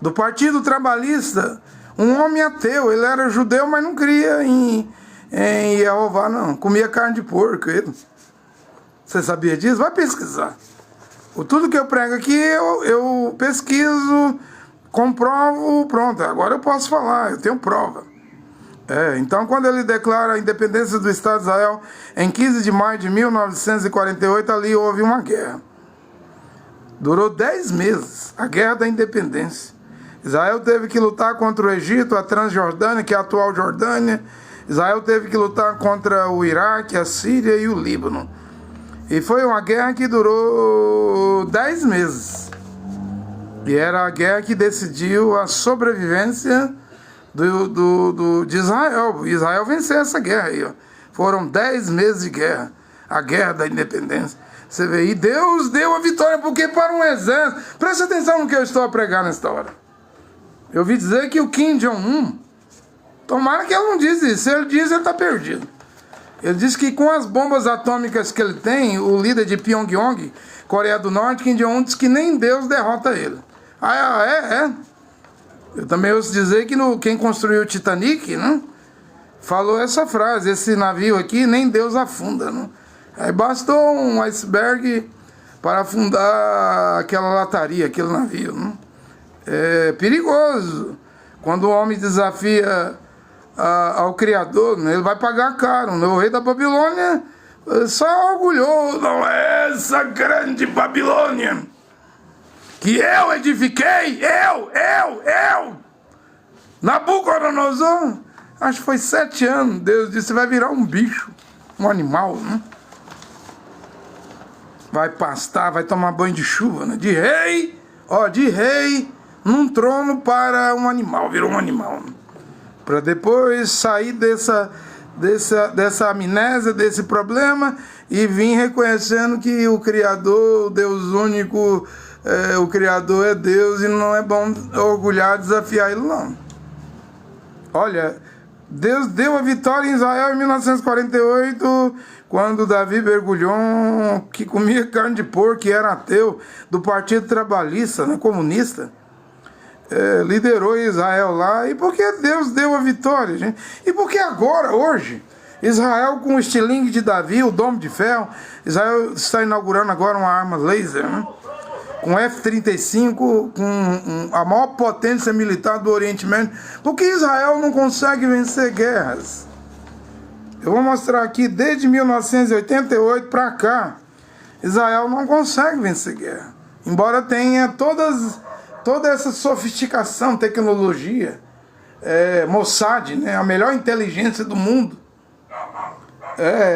do Partido Trabalhista, um homem ateu, ele era judeu, mas não cria em Jeová, não, comia carne de porco, ele. Você sabia disso? Vai pesquisar. Tudo que eu prego aqui, eu pesquiso, comprovo, pronto, agora eu posso falar, eu tenho prova. Então, quando ele declara a independência do Estado de Israel, em 15 de maio de 1948, ali houve uma guerra. Durou 10 meses, a Guerra da Independência. Israel teve que lutar contra o Egito, a Transjordânia, que é a atual Jordânia. Israel teve que lutar contra o Iraque, a Síria e o Líbano. E foi uma guerra que durou 10 meses. E era a guerra que decidiu a sobrevivência de Israel. Israel venceu essa guerra aí, ó. Foram 10 meses de guerra. a guerra da independência. Você vê, e Deus deu a vitória, porque para um exército... Presta atenção no que eu estou a pregar nesta hora. Eu ouvi dizer que o Kim Jong-un, tomara que ele não diz isso, se ele diz, ele está perdido. Ele disse que com as bombas atômicas que ele tem, o líder de Pyongyang, Coreia do Norte, Kim Jong-un, diz que nem Deus derrota ele. Eu também ouço dizer que quem construiu o Titanic, né, falou essa frase, esse navio aqui, nem Deus afunda. Né? Aí bastou um iceberg para afundar aquela lataria, aquele navio. Né? É perigoso. Quando o homem desafia ao Criador, né, ele vai pagar caro. Né? O rei da Babilônia só orgulhou, não é essa grande Babilônia que eu edifiquei, eu. Nabucodonosor, acho que foi 7 anos, Deus disse, vai virar um bicho, um animal, né? Vai pastar, vai tomar banho de chuva, né? De rei, num trono para um animal, virou um animal. Né? Para depois sair dessa amnésia, desse problema, e vir reconhecendo que o Criador, o Deus único, o Criador é Deus, e não é bom orgulhar, desafiar ele, não. Olha, Deus deu a vitória em Israel em 1948, quando Davi Bergulhon, que comia carne de porco, que era ateu, do Partido Trabalhista, né, comunista, liderou Israel lá. E por que Deus deu a vitória, gente? E por que agora, hoje, Israel com o estilingue de Davi, o Domo de Ferro, Israel está inaugurando agora uma arma laser, né? Com F-35, com a maior potência militar do Oriente Médio. Por que Israel não consegue vencer guerras? Eu vou mostrar aqui, desde 1988 para cá, Israel não consegue vencer guerra. Embora tenha toda essa sofisticação, tecnologia, Mossad, né, a melhor inteligência do mundo.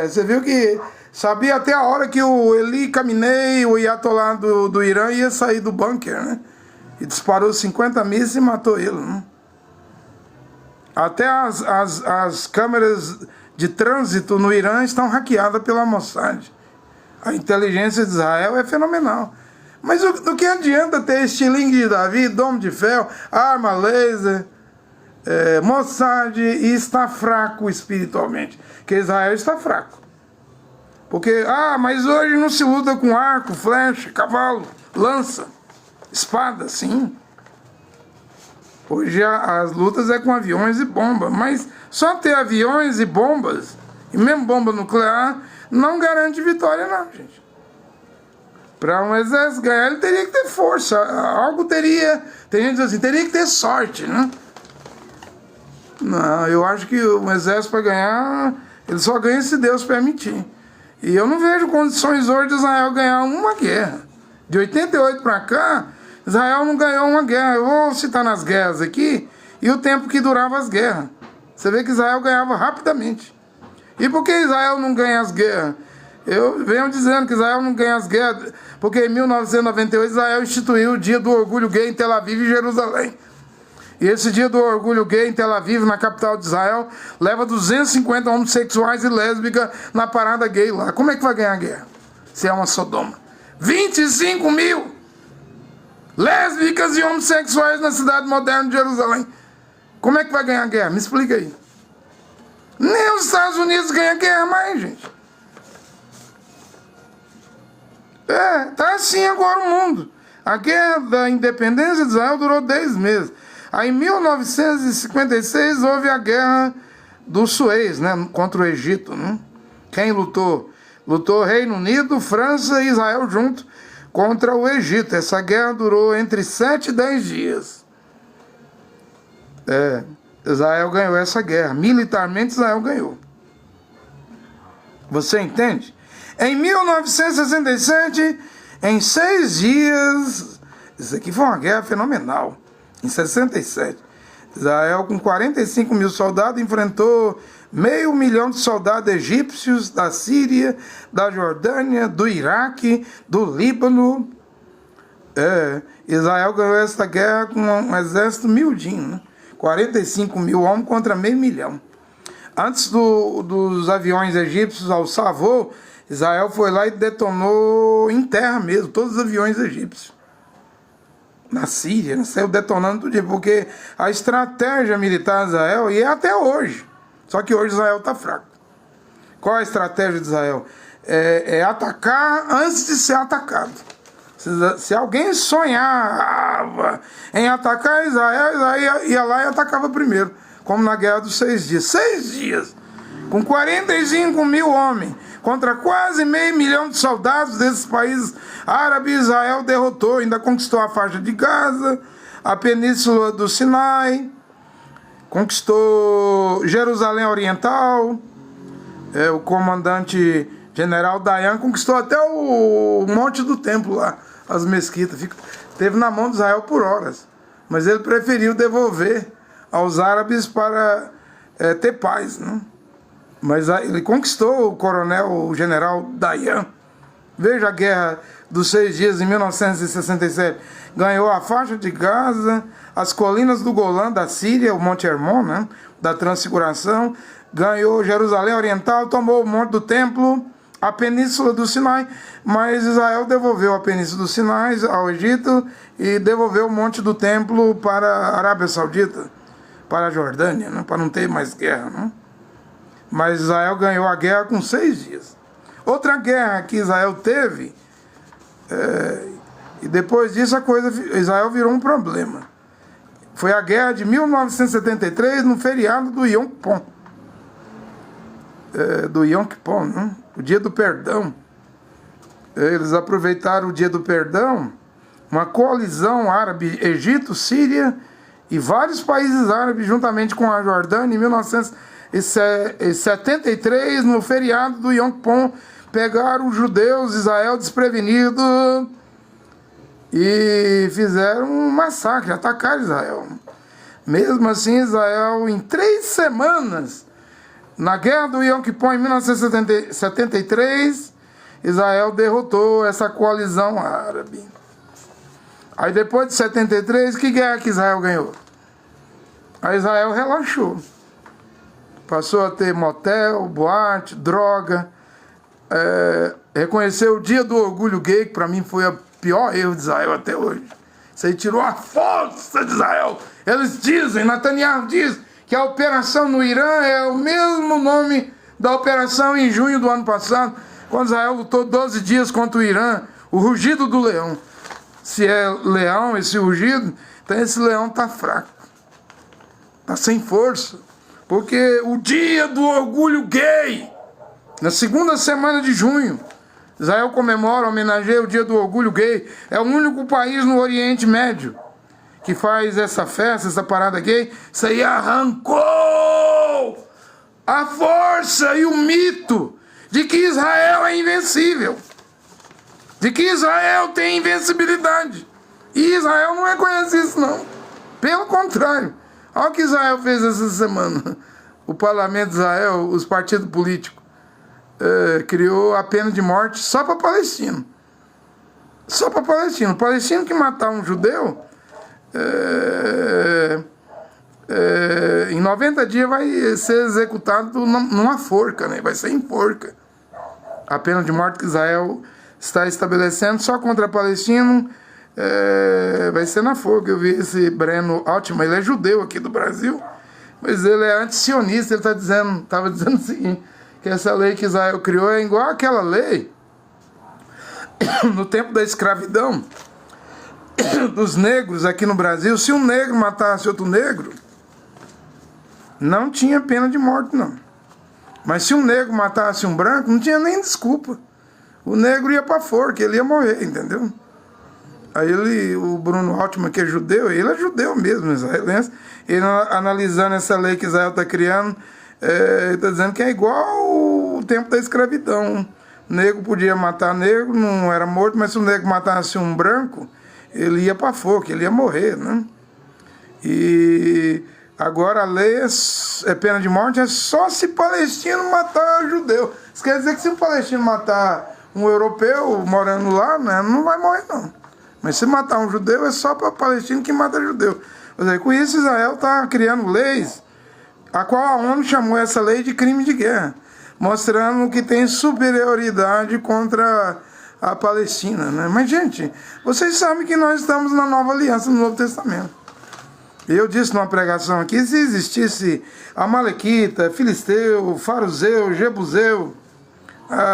Você viu que sabia até a hora que o Eli Khamenei, o Ayatollah do Irã, ia sair do bunker, né? E disparou 50 mísseis e matou ele, né? Até as câmeras de trânsito no Irã estão hackeadas pela Mossad. A inteligência de Israel é fenomenal. Mas do que adianta ter estilingue de Davi, Domo de Ferro, arma laser, Mossad, e estar fraco espiritualmente? Porque Israel está fraco. Porque, mas hoje não se luta com arco, flecha, cavalo, lança, espada, sim. Hoje as lutas com aviões e bombas, mas só ter aviões e bombas, e mesmo bomba nuclear, não garante vitória não, gente. Para um exército ganhar, ele teria que ter força, tem gente que diz assim, teria que ter sorte, né? Não, eu acho que um exército para ganhar, ele só ganha se Deus permitir. E eu não vejo condições hoje de Israel ganhar uma guerra. De 88 para cá, Israel não ganhou uma guerra. Eu vou citar nas guerras aqui, e o tempo que durava as guerras. Você vê que Israel ganhava rapidamente. E por que Israel não ganha as guerras? Eu venho dizendo que Israel não ganha as guerras, porque em 1998 Israel instituiu o Dia do Orgulho Gay em Tel Aviv e Jerusalém. E esse Dia do Orgulho Gay em Tel Aviv, na capital de Israel, leva 250 homossexuais e lésbicas na parada gay lá. Como é que vai ganhar a guerra? Se é uma Sodoma. 25 mil lésbicas e homossexuais na cidade moderna de Jerusalém. Como é que vai ganhar a guerra? Me explica aí. Nem os Estados Unidos ganham guerra mais, gente. Tá assim agora o mundo. A guerra da independência de Israel durou 10 meses. Aí em 1956 houve a guerra do Suez, né, contra o Egito. Né? Quem lutou? Lutou Reino Unido, França e Israel junto contra o Egito. Essa guerra durou entre 7 e 10 dias. Israel ganhou essa guerra. Militarmente Israel ganhou. Você entende? Em 1967, em 6 dias, isso aqui foi uma guerra fenomenal. Em 67, Israel, com 45 mil soldados, enfrentou 500 mil de soldados egípcios da Síria, da Jordânia, do Iraque, do Líbano. Israel ganhou essa guerra com um exército miudinho, né? 45 mil homens contra 500 mil. Antes dos aviões egípcios alçar voo, Israel foi lá e detonou em terra mesmo, todos os aviões egípcios. Na Síria, saiu detonando tudo, porque a estratégia militar de Israel, e é até hoje, só que hoje Israel está fraco. Qual a estratégia de Israel? É atacar antes de ser atacado. Se alguém sonhava em atacar Israel ia lá e atacava primeiro, como na Guerra dos 6 Dias. 6 dias, com 45 mil homens, contra quase meio milhão de soldados desses países árabes, Israel derrotou, ainda conquistou a faixa de Gaza, a península do Sinai, conquistou Jerusalém Oriental, o comandante general Dayan conquistou até o Monte do Templo lá, as mesquitas, teve na mão de Israel por horas, mas ele preferiu devolver aos árabes para ter paz, né? Mas ele conquistou o general Dayan. Veja a Guerra dos 6 Dias em 1967. Ganhou a faixa de Gaza, as colinas do Golã da Síria, o Monte Hermon, né, da Transfiguração. Ganhou Jerusalém Oriental, tomou o Monte do Templo, a Península do Sinai. Mas Israel devolveu a Península do Sinai ao Egito e devolveu o Monte do Templo para a Arábia Saudita, para a Jordânia, né, para não ter mais guerra, né? Mas Israel ganhou a guerra com 6 dias. Outra guerra que Israel teve, e depois disso Israel virou um problema. Foi a guerra de 1973, no feriado do Yom Kippur. Do Yom Kippur, né? O dia do perdão. Eles aproveitaram o dia do perdão, uma coalizão árabe, Egito, Síria e vários países árabes, juntamente com a Jordânia, em 1973, no feriado do Yom Kippur, pegaram os judeus de Israel desprevenidos e fizeram um massacre, atacaram Israel. Mesmo assim, Israel, em 3 semanas, na guerra do Yom Kippur, em 1973, Israel derrotou essa coalizão árabe. Aí depois de 73, que guerra que Israel ganhou? Aí Israel relaxou. Passou a ter motel, boate, droga. Reconheceu o dia do orgulho gay, que para mim foi o pior erro de Israel até hoje. Isso aí tirou a força de Israel. Eles dizem, Netanyahu diz, que a operação no Irã é o mesmo nome da operação em junho do ano passado, quando Israel lutou 12 dias contra o Irã, o rugido do leão. Se é leão esse rugido, então esse leão está fraco, está sem força. Porque o dia do orgulho gay, na segunda semana de junho, Israel comemora, homenageia o dia do orgulho gay. É o único país no Oriente Médio que faz essa festa, essa parada gay. Isso aí arrancou a força e o mito de que Israel é invencível, de que Israel tem invencibilidade. E Israel não reconhece isso, não. Pelo contrário. Olha o que Israel fez essa semana. O parlamento de Israel, os partidos políticos, criou a pena de morte só para palestino. Só para palestino. O palestino que matar um judeu, em 90 dias vai ser executado numa forca, né? Vai ser em forca. A pena de morte que Israel está estabelecendo só contra palestino vai ser na forca. Eu vi esse Breno Altman, ele é judeu aqui do Brasil, mas ele é anti-sionista. Ele estava dizendo o seguinte, que essa lei que Israel criou é igual àquela lei no tempo da escravidão dos negros aqui no Brasil. Se um negro matasse outro negro, não tinha pena de morte, não. Mas se um negro matasse um branco, não tinha nem desculpa. O negro ia para forca, ele ia morrer, entendeu? Aí o Bruno Altman, que é judeu, ele é judeu mesmo, israelense, ele analisando essa lei que Israel está criando, ele está dizendo que é igual o tempo da escravidão. Negro podia matar negro, não era morto, mas se o negro matasse um branco, ele ia para forca, ele ia morrer, né? E agora a lei é pena de morte, é só se palestino matar judeu. Isso quer dizer que se um palestino matar um europeu morando lá, né, não vai morrer, não. Mas se matar um judeu, é só para palestino que mata judeu. Ou seja, com isso Israel está criando leis, a qual a ONU chamou essa lei de crime de guerra. mostrando que tem superioridade contra a Palestina, né? Mas, gente, vocês sabem que nós estamos na Nova Aliança, no Novo Testamento. Eu disse numa pregação aqui, se existisse Amalequita, Filisteu, Faruseu, Jebuseu,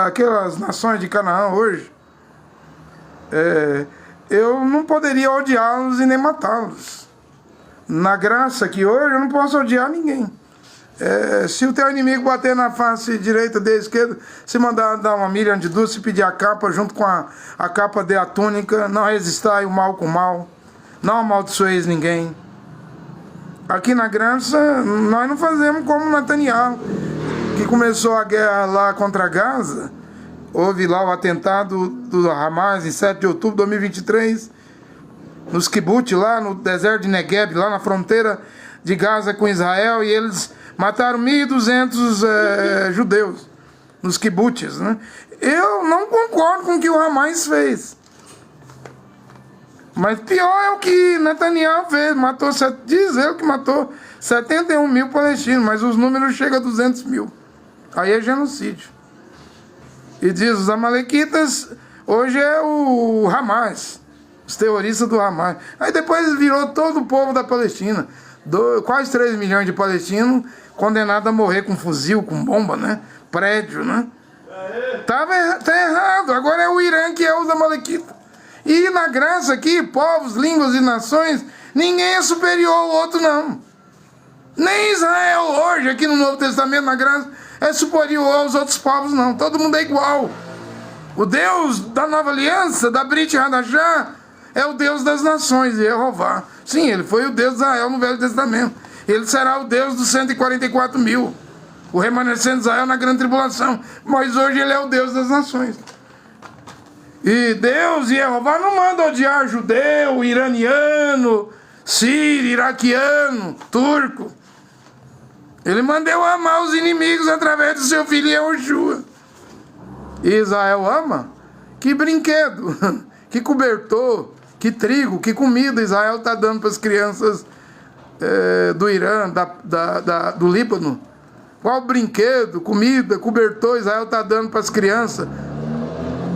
aquelas nações de Canaã hoje, eu não poderia odiá-los e nem matá-los. Na graça que hoje eu não posso odiar ninguém. Se o teu inimigo bater na face direita e esquerda, se mandar dar uma milha de duas, se pedir a capa, junto com a capa de a túnica, não resistai o mal com o mal, não amaldiçoeis ninguém. Aqui na graça, nós não fazemos como Netanyahu, que começou a guerra lá contra Gaza. Houve lá o atentado do Hamas em 7 de outubro de 2023, nos kibbutz lá no deserto de Negev, lá na fronteira de Gaza com Israel, e eles mataram 1.200 judeus nos kibbutz, né? Eu não concordo com o que o Hamas fez. Mas pior é o que Netanyahu fez. Diz ele que matou 71 mil palestinos, mas os números chegam a 200 mil. Aí é genocídio. E diz, os amalequitas, hoje é o Hamas, os terroristas do Hamas. Aí depois virou todo o povo da Palestina. Quase 3 milhões de palestinos condenados a morrer com fuzil, com bomba, né? Prédio, né? Tá errado. Agora é o Irã que é os amalequitas. E na graça aqui, povos, línguas e nações, ninguém é superior ao outro, não. Nem Israel hoje, aqui no Novo Testamento, na graça, é superior aos outros povos, não. Todo mundo é igual. O Deus da Nova Aliança, da Brit Hadashah, é o Deus das nações, Jeová. Sim, ele foi o Deus de Israel no Velho Testamento. Ele será o Deus dos 144 mil. O remanescente de Israel na grande tribulação. Mas hoje ele é o Deus das nações. E Deus e Jeová não manda odiar judeu, iraniano, sírio, iraquiano, turco. Ele manda eu amar os inimigos através do seu filho Yahushua. E Israel ama? Que brinquedo, que cobertor, que trigo, que comida Israel está dando para as crianças do Irã, do Líbano. Qual brinquedo, comida, cobertor Israel está dando para as crianças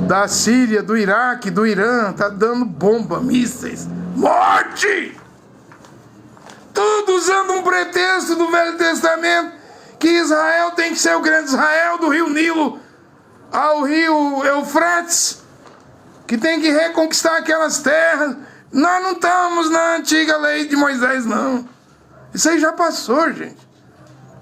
da Síria, do Iraque, do Irã? Está dando bomba, mísseis, morte! Tudo usando um pretexto do Velho Testamento, que Israel tem que ser o grande Israel, do rio Nilo ao rio Eufrates, que tem que reconquistar aquelas terras. Nós não estamos na antiga lei de Moisés, não. Isso aí já passou, gente.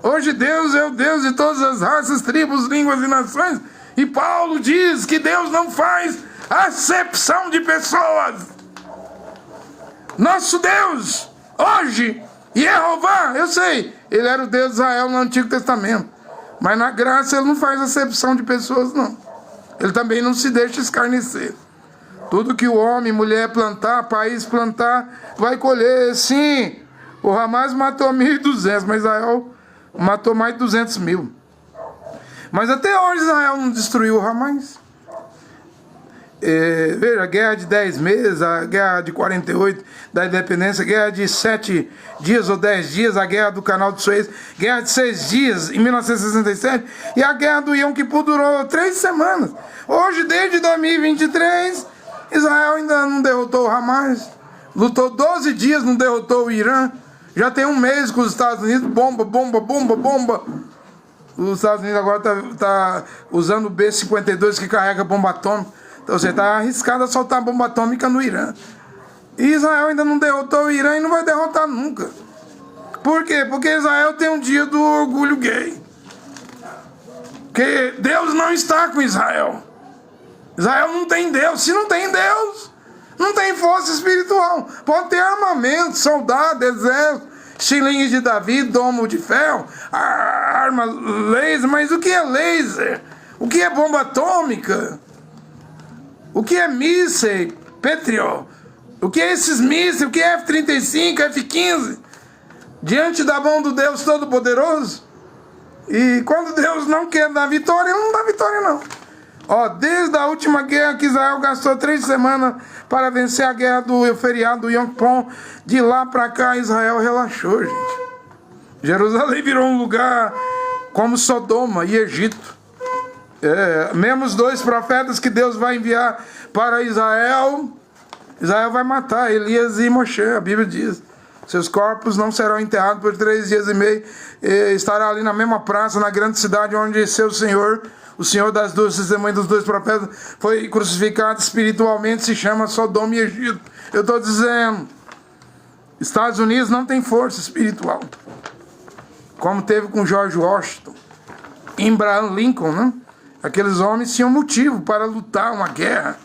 Hoje Deus é o Deus de todas as raças, tribos, línguas e nações. E Paulo diz que Deus não faz acepção de pessoas. Nosso Deus, hoje, Jeová, eu sei, ele era o Deus de Israel no Antigo Testamento. Mas na graça ele não faz acepção de pessoas, não. Ele também não se deixa escarnecer. Tudo que o homem, mulher plantar, país plantar, vai colher. Sim, o Hamas matou 1.200, mas Israel matou mais de 200 mil. Mas até hoje Israel não destruiu o Hamas. Veja, a guerra de 10 meses, a guerra de 48 da independência, a guerra de 7 dias ou 10 dias, a guerra do Canal de Suez, guerra de 6 dias em 1967, e a guerra do Yom Kippur durou 3 semanas. Hoje, desde 2023, Israel ainda não derrotou o Hamas, lutou 12 dias, não derrotou o Irã. Já tem um mês com os Estados Unidos, bomba, bomba, bomba, bomba. Os Estados Unidos agora tá usando o B-52 que carrega bomba atômica. Então você está arriscado a soltar bomba atômica no Irã. E Israel ainda não derrotou o Irã e não vai derrotar nunca. Por quê? Porque Israel tem um dia do orgulho gay. Porque Deus não está com Israel. Israel não tem Deus. Se não tem Deus, não tem força espiritual. Pode ter armamento, soldado, exército, estilingue de Davi, domo de ferro, arma laser. Mas o que é laser? O que é bomba atômica? O que é míssil, Patriot? O que é esses mísseis? O que é F-35, F-15? Diante da mão do Deus Todo-Poderoso? E quando Deus não quer dar vitória, ele não dá vitória, não. Ó, desde a última guerra que Israel gastou 3 semanas para vencer a guerra do feriado do Yom Kippur, de lá para cá Israel relaxou, gente. Jerusalém virou um lugar como Sodoma e Egito. Mesmo os 2 profetas que Deus vai enviar para Israel, Israel vai matar Elias e Moshe, a Bíblia diz. Seus corpos não serão enterrados por 3 dias e meio. Estará ali na mesma praça, na grande cidade onde seu Senhor, o Senhor das 2 testemunhas dos 2 profetas, foi crucificado espiritualmente, se chama Sodoma e Egito. Eu estou dizendo, Estados Unidos não tem força espiritual, como teve com George Washington, Abraham Lincoln, né? Aqueles homens tinham motivo para lutar uma guerra.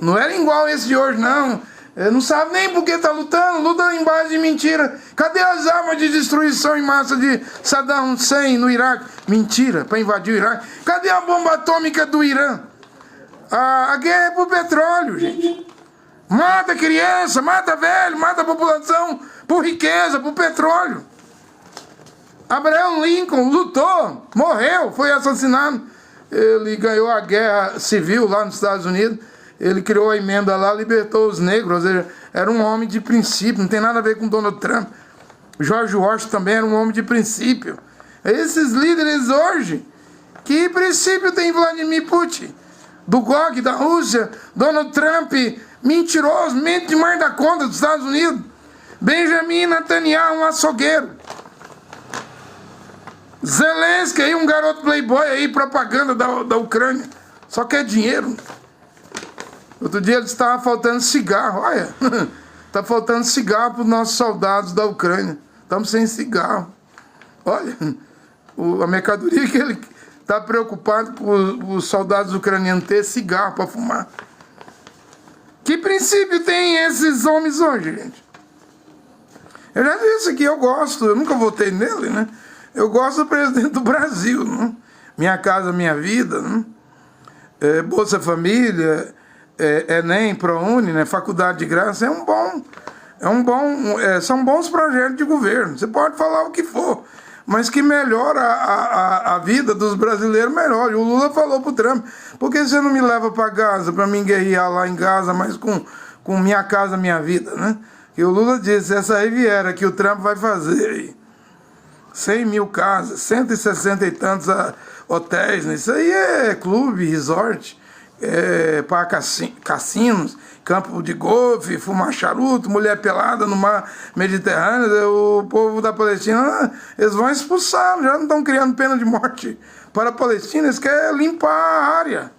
Não era igual esse de hoje, não. Não sabe nem por que está lutando, luta em base de mentira. Cadê as armas de destruição em massa de Saddam Hussein no Iraque? Mentira, para invadir o Iraque. Cadê a bomba atômica do Irã? A guerra é por petróleo, gente. Mata criança, mata velho, mata a população por riqueza, por petróleo. Abraham Lincoln lutou, morreu, foi assassinado. Ele ganhou a guerra civil lá nos Estados Unidos. Ele criou a emenda lá, libertou os negros. Ou seja, era um homem de princípio, não tem nada a ver com Donald Trump. George Washington também era um homem de princípio. Esses líderes hoje, que princípio tem Vladimir Putin? Do GOG, da Rússia, Donald Trump, mentiroso, mente demais da conta dos Estados Unidos. Benjamin Netanyahu, um açougueiro. Zelensky, aí, um garoto playboy aí, propaganda da Ucrânia. Só quer dinheiro. Outro dia eles estavam faltando cigarro. Olha, está faltando cigarro para os nossos soldados da Ucrânia. Estamos sem cigarro. Olha, a mercadoria que ele está preocupado com os soldados ucranianos ter cigarro para fumar. Que princípio tem esses homens hoje, gente? Eu já disse que eu gosto, eu nunca votei nele, né? Eu gosto do presidente do Brasil, né? Minha Casa Minha Vida, né? Bolsa Família, Enem, ProUni, né? Faculdade de Graça, são bons projetos de governo. Você pode falar o que for, mas que melhora a vida dos brasileiros, melhora. E o Lula falou pro Trump, por que você não me leva para Gaza, para mim guerrear lá em Gaza, mas com Minha Casa Minha Vida, né? E o Lula disse, essa Riviera que o Trump vai fazer aí, 100 mil casas, 160 e tantos hotéis, né? Isso aí é clube, resort, para cassinos, campo de golfe, fumar charuto, mulher pelada no mar Mediterrâneo. O povo da Palestina, eles vão expulsar, já não estão criando pena de morte para a Palestina, eles querem limpar a área.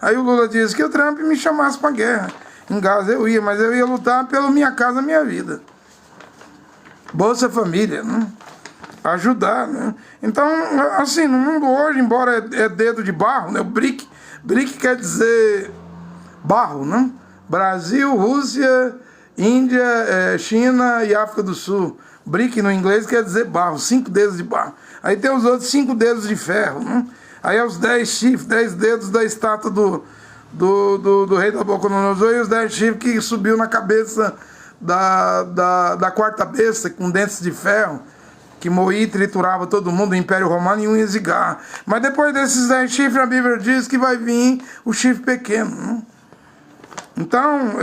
Aí o Lula disse que o Trump me chamasse para guerra. Em Gaza eu ia, mas eu ia lutar pelo Minha Casa Minha Vida. Bolsa Família, né? Ajudar, né? Então, assim, no mundo hoje, embora é dedo de barro, né? O BRIC quer dizer barro, né? Brasil, Rússia, Índia, China e África do Sul. BRIC no inglês quer dizer barro, 5 dedos de barro. Aí tem os outros 5 dedos de ferro, né? Aí é os 10 chifres, 10 dedos da estátua do rei Nabucodonosor e os 10 chifres que subiu na cabeça da quarta besta com dentes de ferro, que moía e triturava todo mundo, do Império Romano, e unhas de garra. Mas depois desses 10 chifres, a Bíblia diz que vai vir o chifre pequeno, né? Então,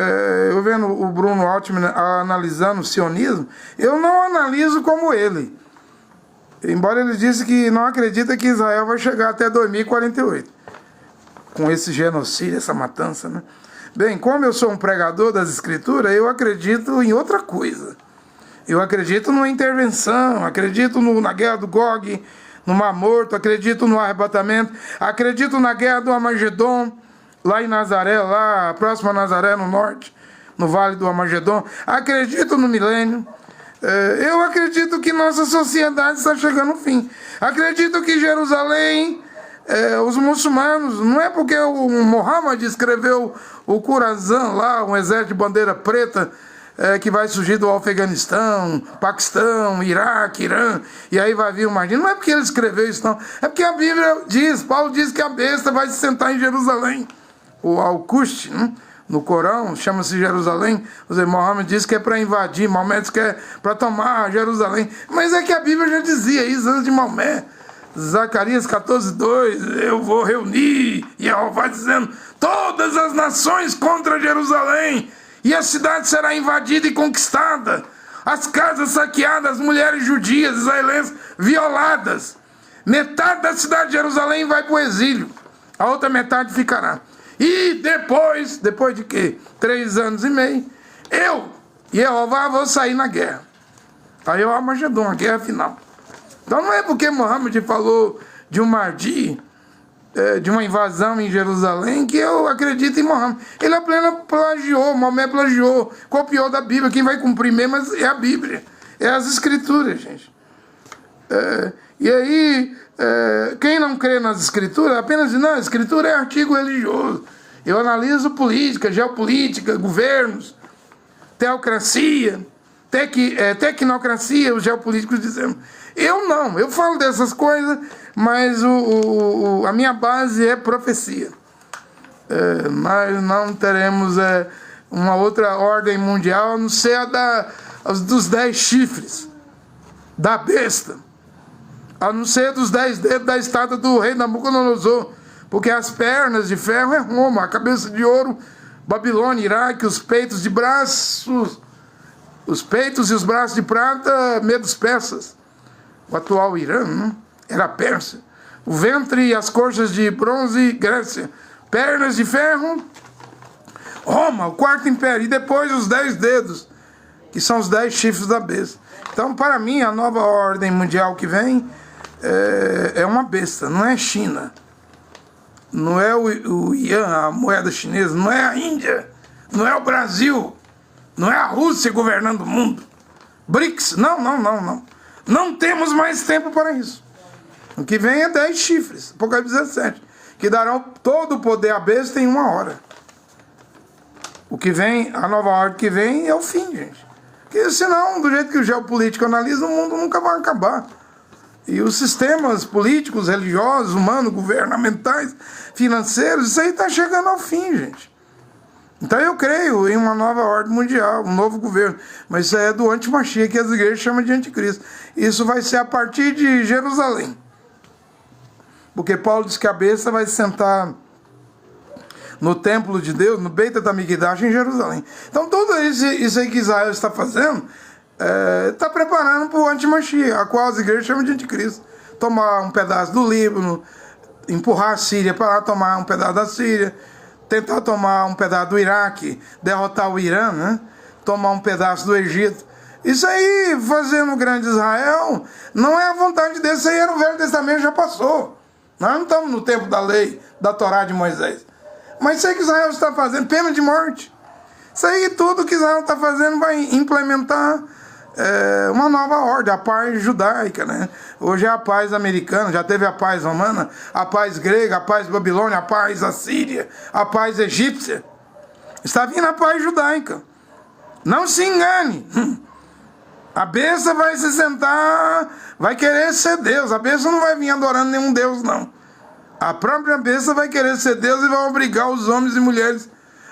eu vendo o Bruno Altman analisando o sionismo, eu não analiso como ele. Embora ele disse que não acredita que Israel vai chegar até 2048. Com esse genocídio, essa matança, né? Bem, como eu sou um pregador das Escrituras, eu acredito em outra coisa. Eu acredito numa intervenção, acredito na guerra do Gog, no Mar Morto, acredito no arrebatamento, acredito na guerra do Armagedon, lá em Nazaré, lá próximo a Nazaré, no norte, no Vale do Armagedon. Acredito no milênio. Eu acredito que nossa sociedade está chegando ao fim. Acredito que Jerusalém, os muçulmanos, não é porque o Muhammad escreveu o Corazão lá, um exército de bandeira preta, que vai surgir do Afeganistão, Paquistão, Iraque, Irã, e aí vai vir o Mardim. Não é porque ele escreveu isso, não. É porque a Bíblia diz, Paulo diz que a besta vai se sentar em Jerusalém. O Al-Quds, né? No Corão, chama-se Jerusalém. O Zé Mohammed diz que é para invadir, Maomé diz que é para tomar Jerusalém. Mas é que a Bíblia já dizia isso antes de Maomé. Zacarias 14:2, eu vou reunir, e Jeová dizendo, todas as nações contra Jerusalém, e a cidade será invadida e conquistada, as casas saqueadas, as mulheres judias, israelenses violadas, metade da cidade de Jerusalém vai para o exílio, a outra metade ficará. E depois de quê? 3 anos e meio, eu, Jeová, vou sair na guerra. Aí o Armagedon, a guerra final. Então não é porque Mohammed falou de um Mahdi, de uma invasão em Jerusalém, que eu acredito em Mohammed. Ele apenas plagiou, Maomé plagiou, copiou da Bíblia. Quem vai cumprir mesmo é a Bíblia, é as Escrituras, gente. E aí, quem não crê nas Escrituras, apenas diz, não, a Escritura é artigo religioso. Eu analiso política, geopolítica, governos, teocracia, tecnocracia, os geopolíticos dizendo. Eu não, eu falo dessas coisas, mas a minha base é profecia. Nós não teremos uma outra ordem mundial, a não ser dos 10 chifres da besta, a não ser dos 10 dedos da estátua do rei Nabucodonosor, porque as pernas de ferro é Roma, a cabeça de ouro, Babilônia, Iraque, os peitos de braços, os peitos e os braços de prata, medos persas. O atual Irã, né? Era Pérsia. O ventre e as coxas de bronze, Grécia. Pernas de ferro, Roma, o quarto império. E depois os 10 dedos, que são os 10 chifres da besta. Então, para mim, a nova ordem mundial que vem é uma besta, não é China. Não é o Yuan, a moeda chinesa, não é a Índia, não é o Brasil, não é a Rússia governando o mundo. BRICS, não. Não temos mais tempo para isso. O que vem é 10 chifres, Apocalipse 17, que darão todo o poder à besta em 1 hora. O que vem, a nova ordem que vem é o fim, gente. Porque senão, do jeito que o geopolítico analisa, o mundo nunca vai acabar. E os sistemas políticos, religiosos, humanos, governamentais, financeiros, isso aí está chegando ao fim, gente. Então eu creio em uma nova ordem mundial, um novo governo. Mas isso é do anti-Mashiach, que as igrejas chamam de anticristo. Isso vai ser a partir de Jerusalém. Porque Paulo diz que a besta vai se sentar no templo de Deus, no Beit HaMikdash, em Jerusalém. Então tudo isso aí que Israel está fazendo, está preparando para o anti-Mashiach, a qual as igrejas chamam de anticristo. Tomar um pedaço do Líbano, empurrar a Síria para lá, tomar um pedaço da Síria, tentar tomar um pedaço do Iraque, derrotar o Irã, né? Tomar um pedaço do Egito. Isso aí, fazendo o grande Israel, não é a vontade de Deus. Isso aí era o Velho Testamento, já passou. Nós não estamos no tempo da lei, da Torá de Moisés. Mas isso aí que Israel está fazendo, pena de morte. Isso aí, tudo que Israel está fazendo vai implementar uma nova ordem, a paz judaica, né? Hoje é a paz americana, já teve a paz romana, a paz grega, a paz babilônia, a paz assíria, a paz egípcia. Está vindo a paz judaica. Não se engane. A besta vai se sentar, vai querer ser Deus. A besta não vai vir adorando nenhum Deus, não. A própria besta vai querer ser Deus e vai obrigar os homens e mulheres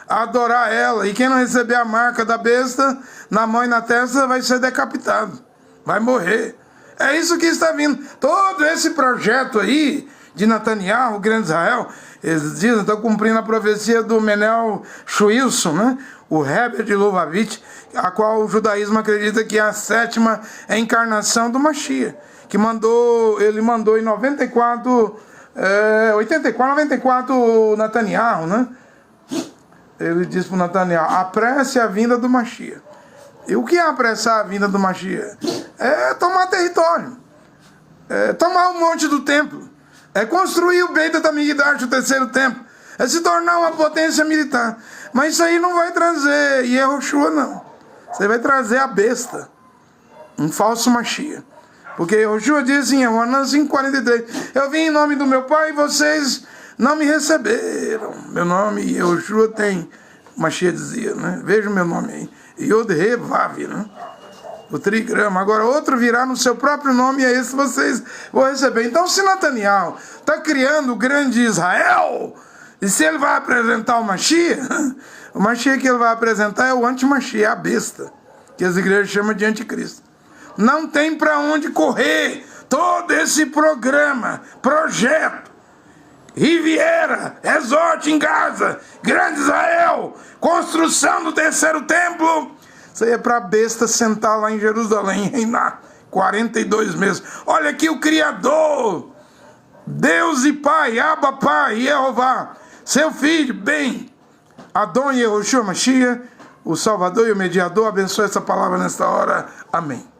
a adorar ela. E quem não receber a marca da besta na mão e na testa vai ser decapitado, vai morrer. É isso que está vindo. Todo esse projeto aí de Netanyahu, o grande Israel, eles dizem, estão cumprindo a profecia do Menel Schwilson, né? O Heber de Lubavitch, a qual o judaísmo acredita que é a 7ª encarnação do Mashiach, que ele mandou em 94 o Netanyahu, né? Ele diz para o Netanyahu, apresse a vinda do Mashiach. E o que é apressar a vinda do Mashiach? É tomar território, é tomar um monte do templo, é construir o Beit HaMikdash, o 3º templo, é se tornar uma potência militar. Mas isso aí não vai trazer Yehoshua, não. Isso aí vai trazer a besta, um falso Mashiach. Porque Yehoshua diz em Yohanan 5,43, eu vim em nome do meu Pai e vocês não me receberam. Meu nome, Yehoshua, tem, Mashiach dizia, né? Veja o meu nome aí, Yod-He-Vav, né? O trigrama. Agora outro virá no seu próprio nome e é esse vocês vão receber. Então se Netanyahu está criando o grande Israel, e se ele vai apresentar o Mashiach que ele vai apresentar é o anti-Mashiach, a besta, que as igrejas chamam de anticristo. Não tem para onde correr. Todo esse projeto, Riviera, Resort em Gaza, Grande Israel, construção do 3º templo, isso aí é para a besta sentar lá em Jerusalém e reinar 42 meses. Olha aqui o Criador, Deus e Pai, Abba Pai, Jeová, seu Filho, bem, Adon Yehoshua Mashiach, o Salvador e o Mediador, abençoe essa palavra nesta hora. Amém.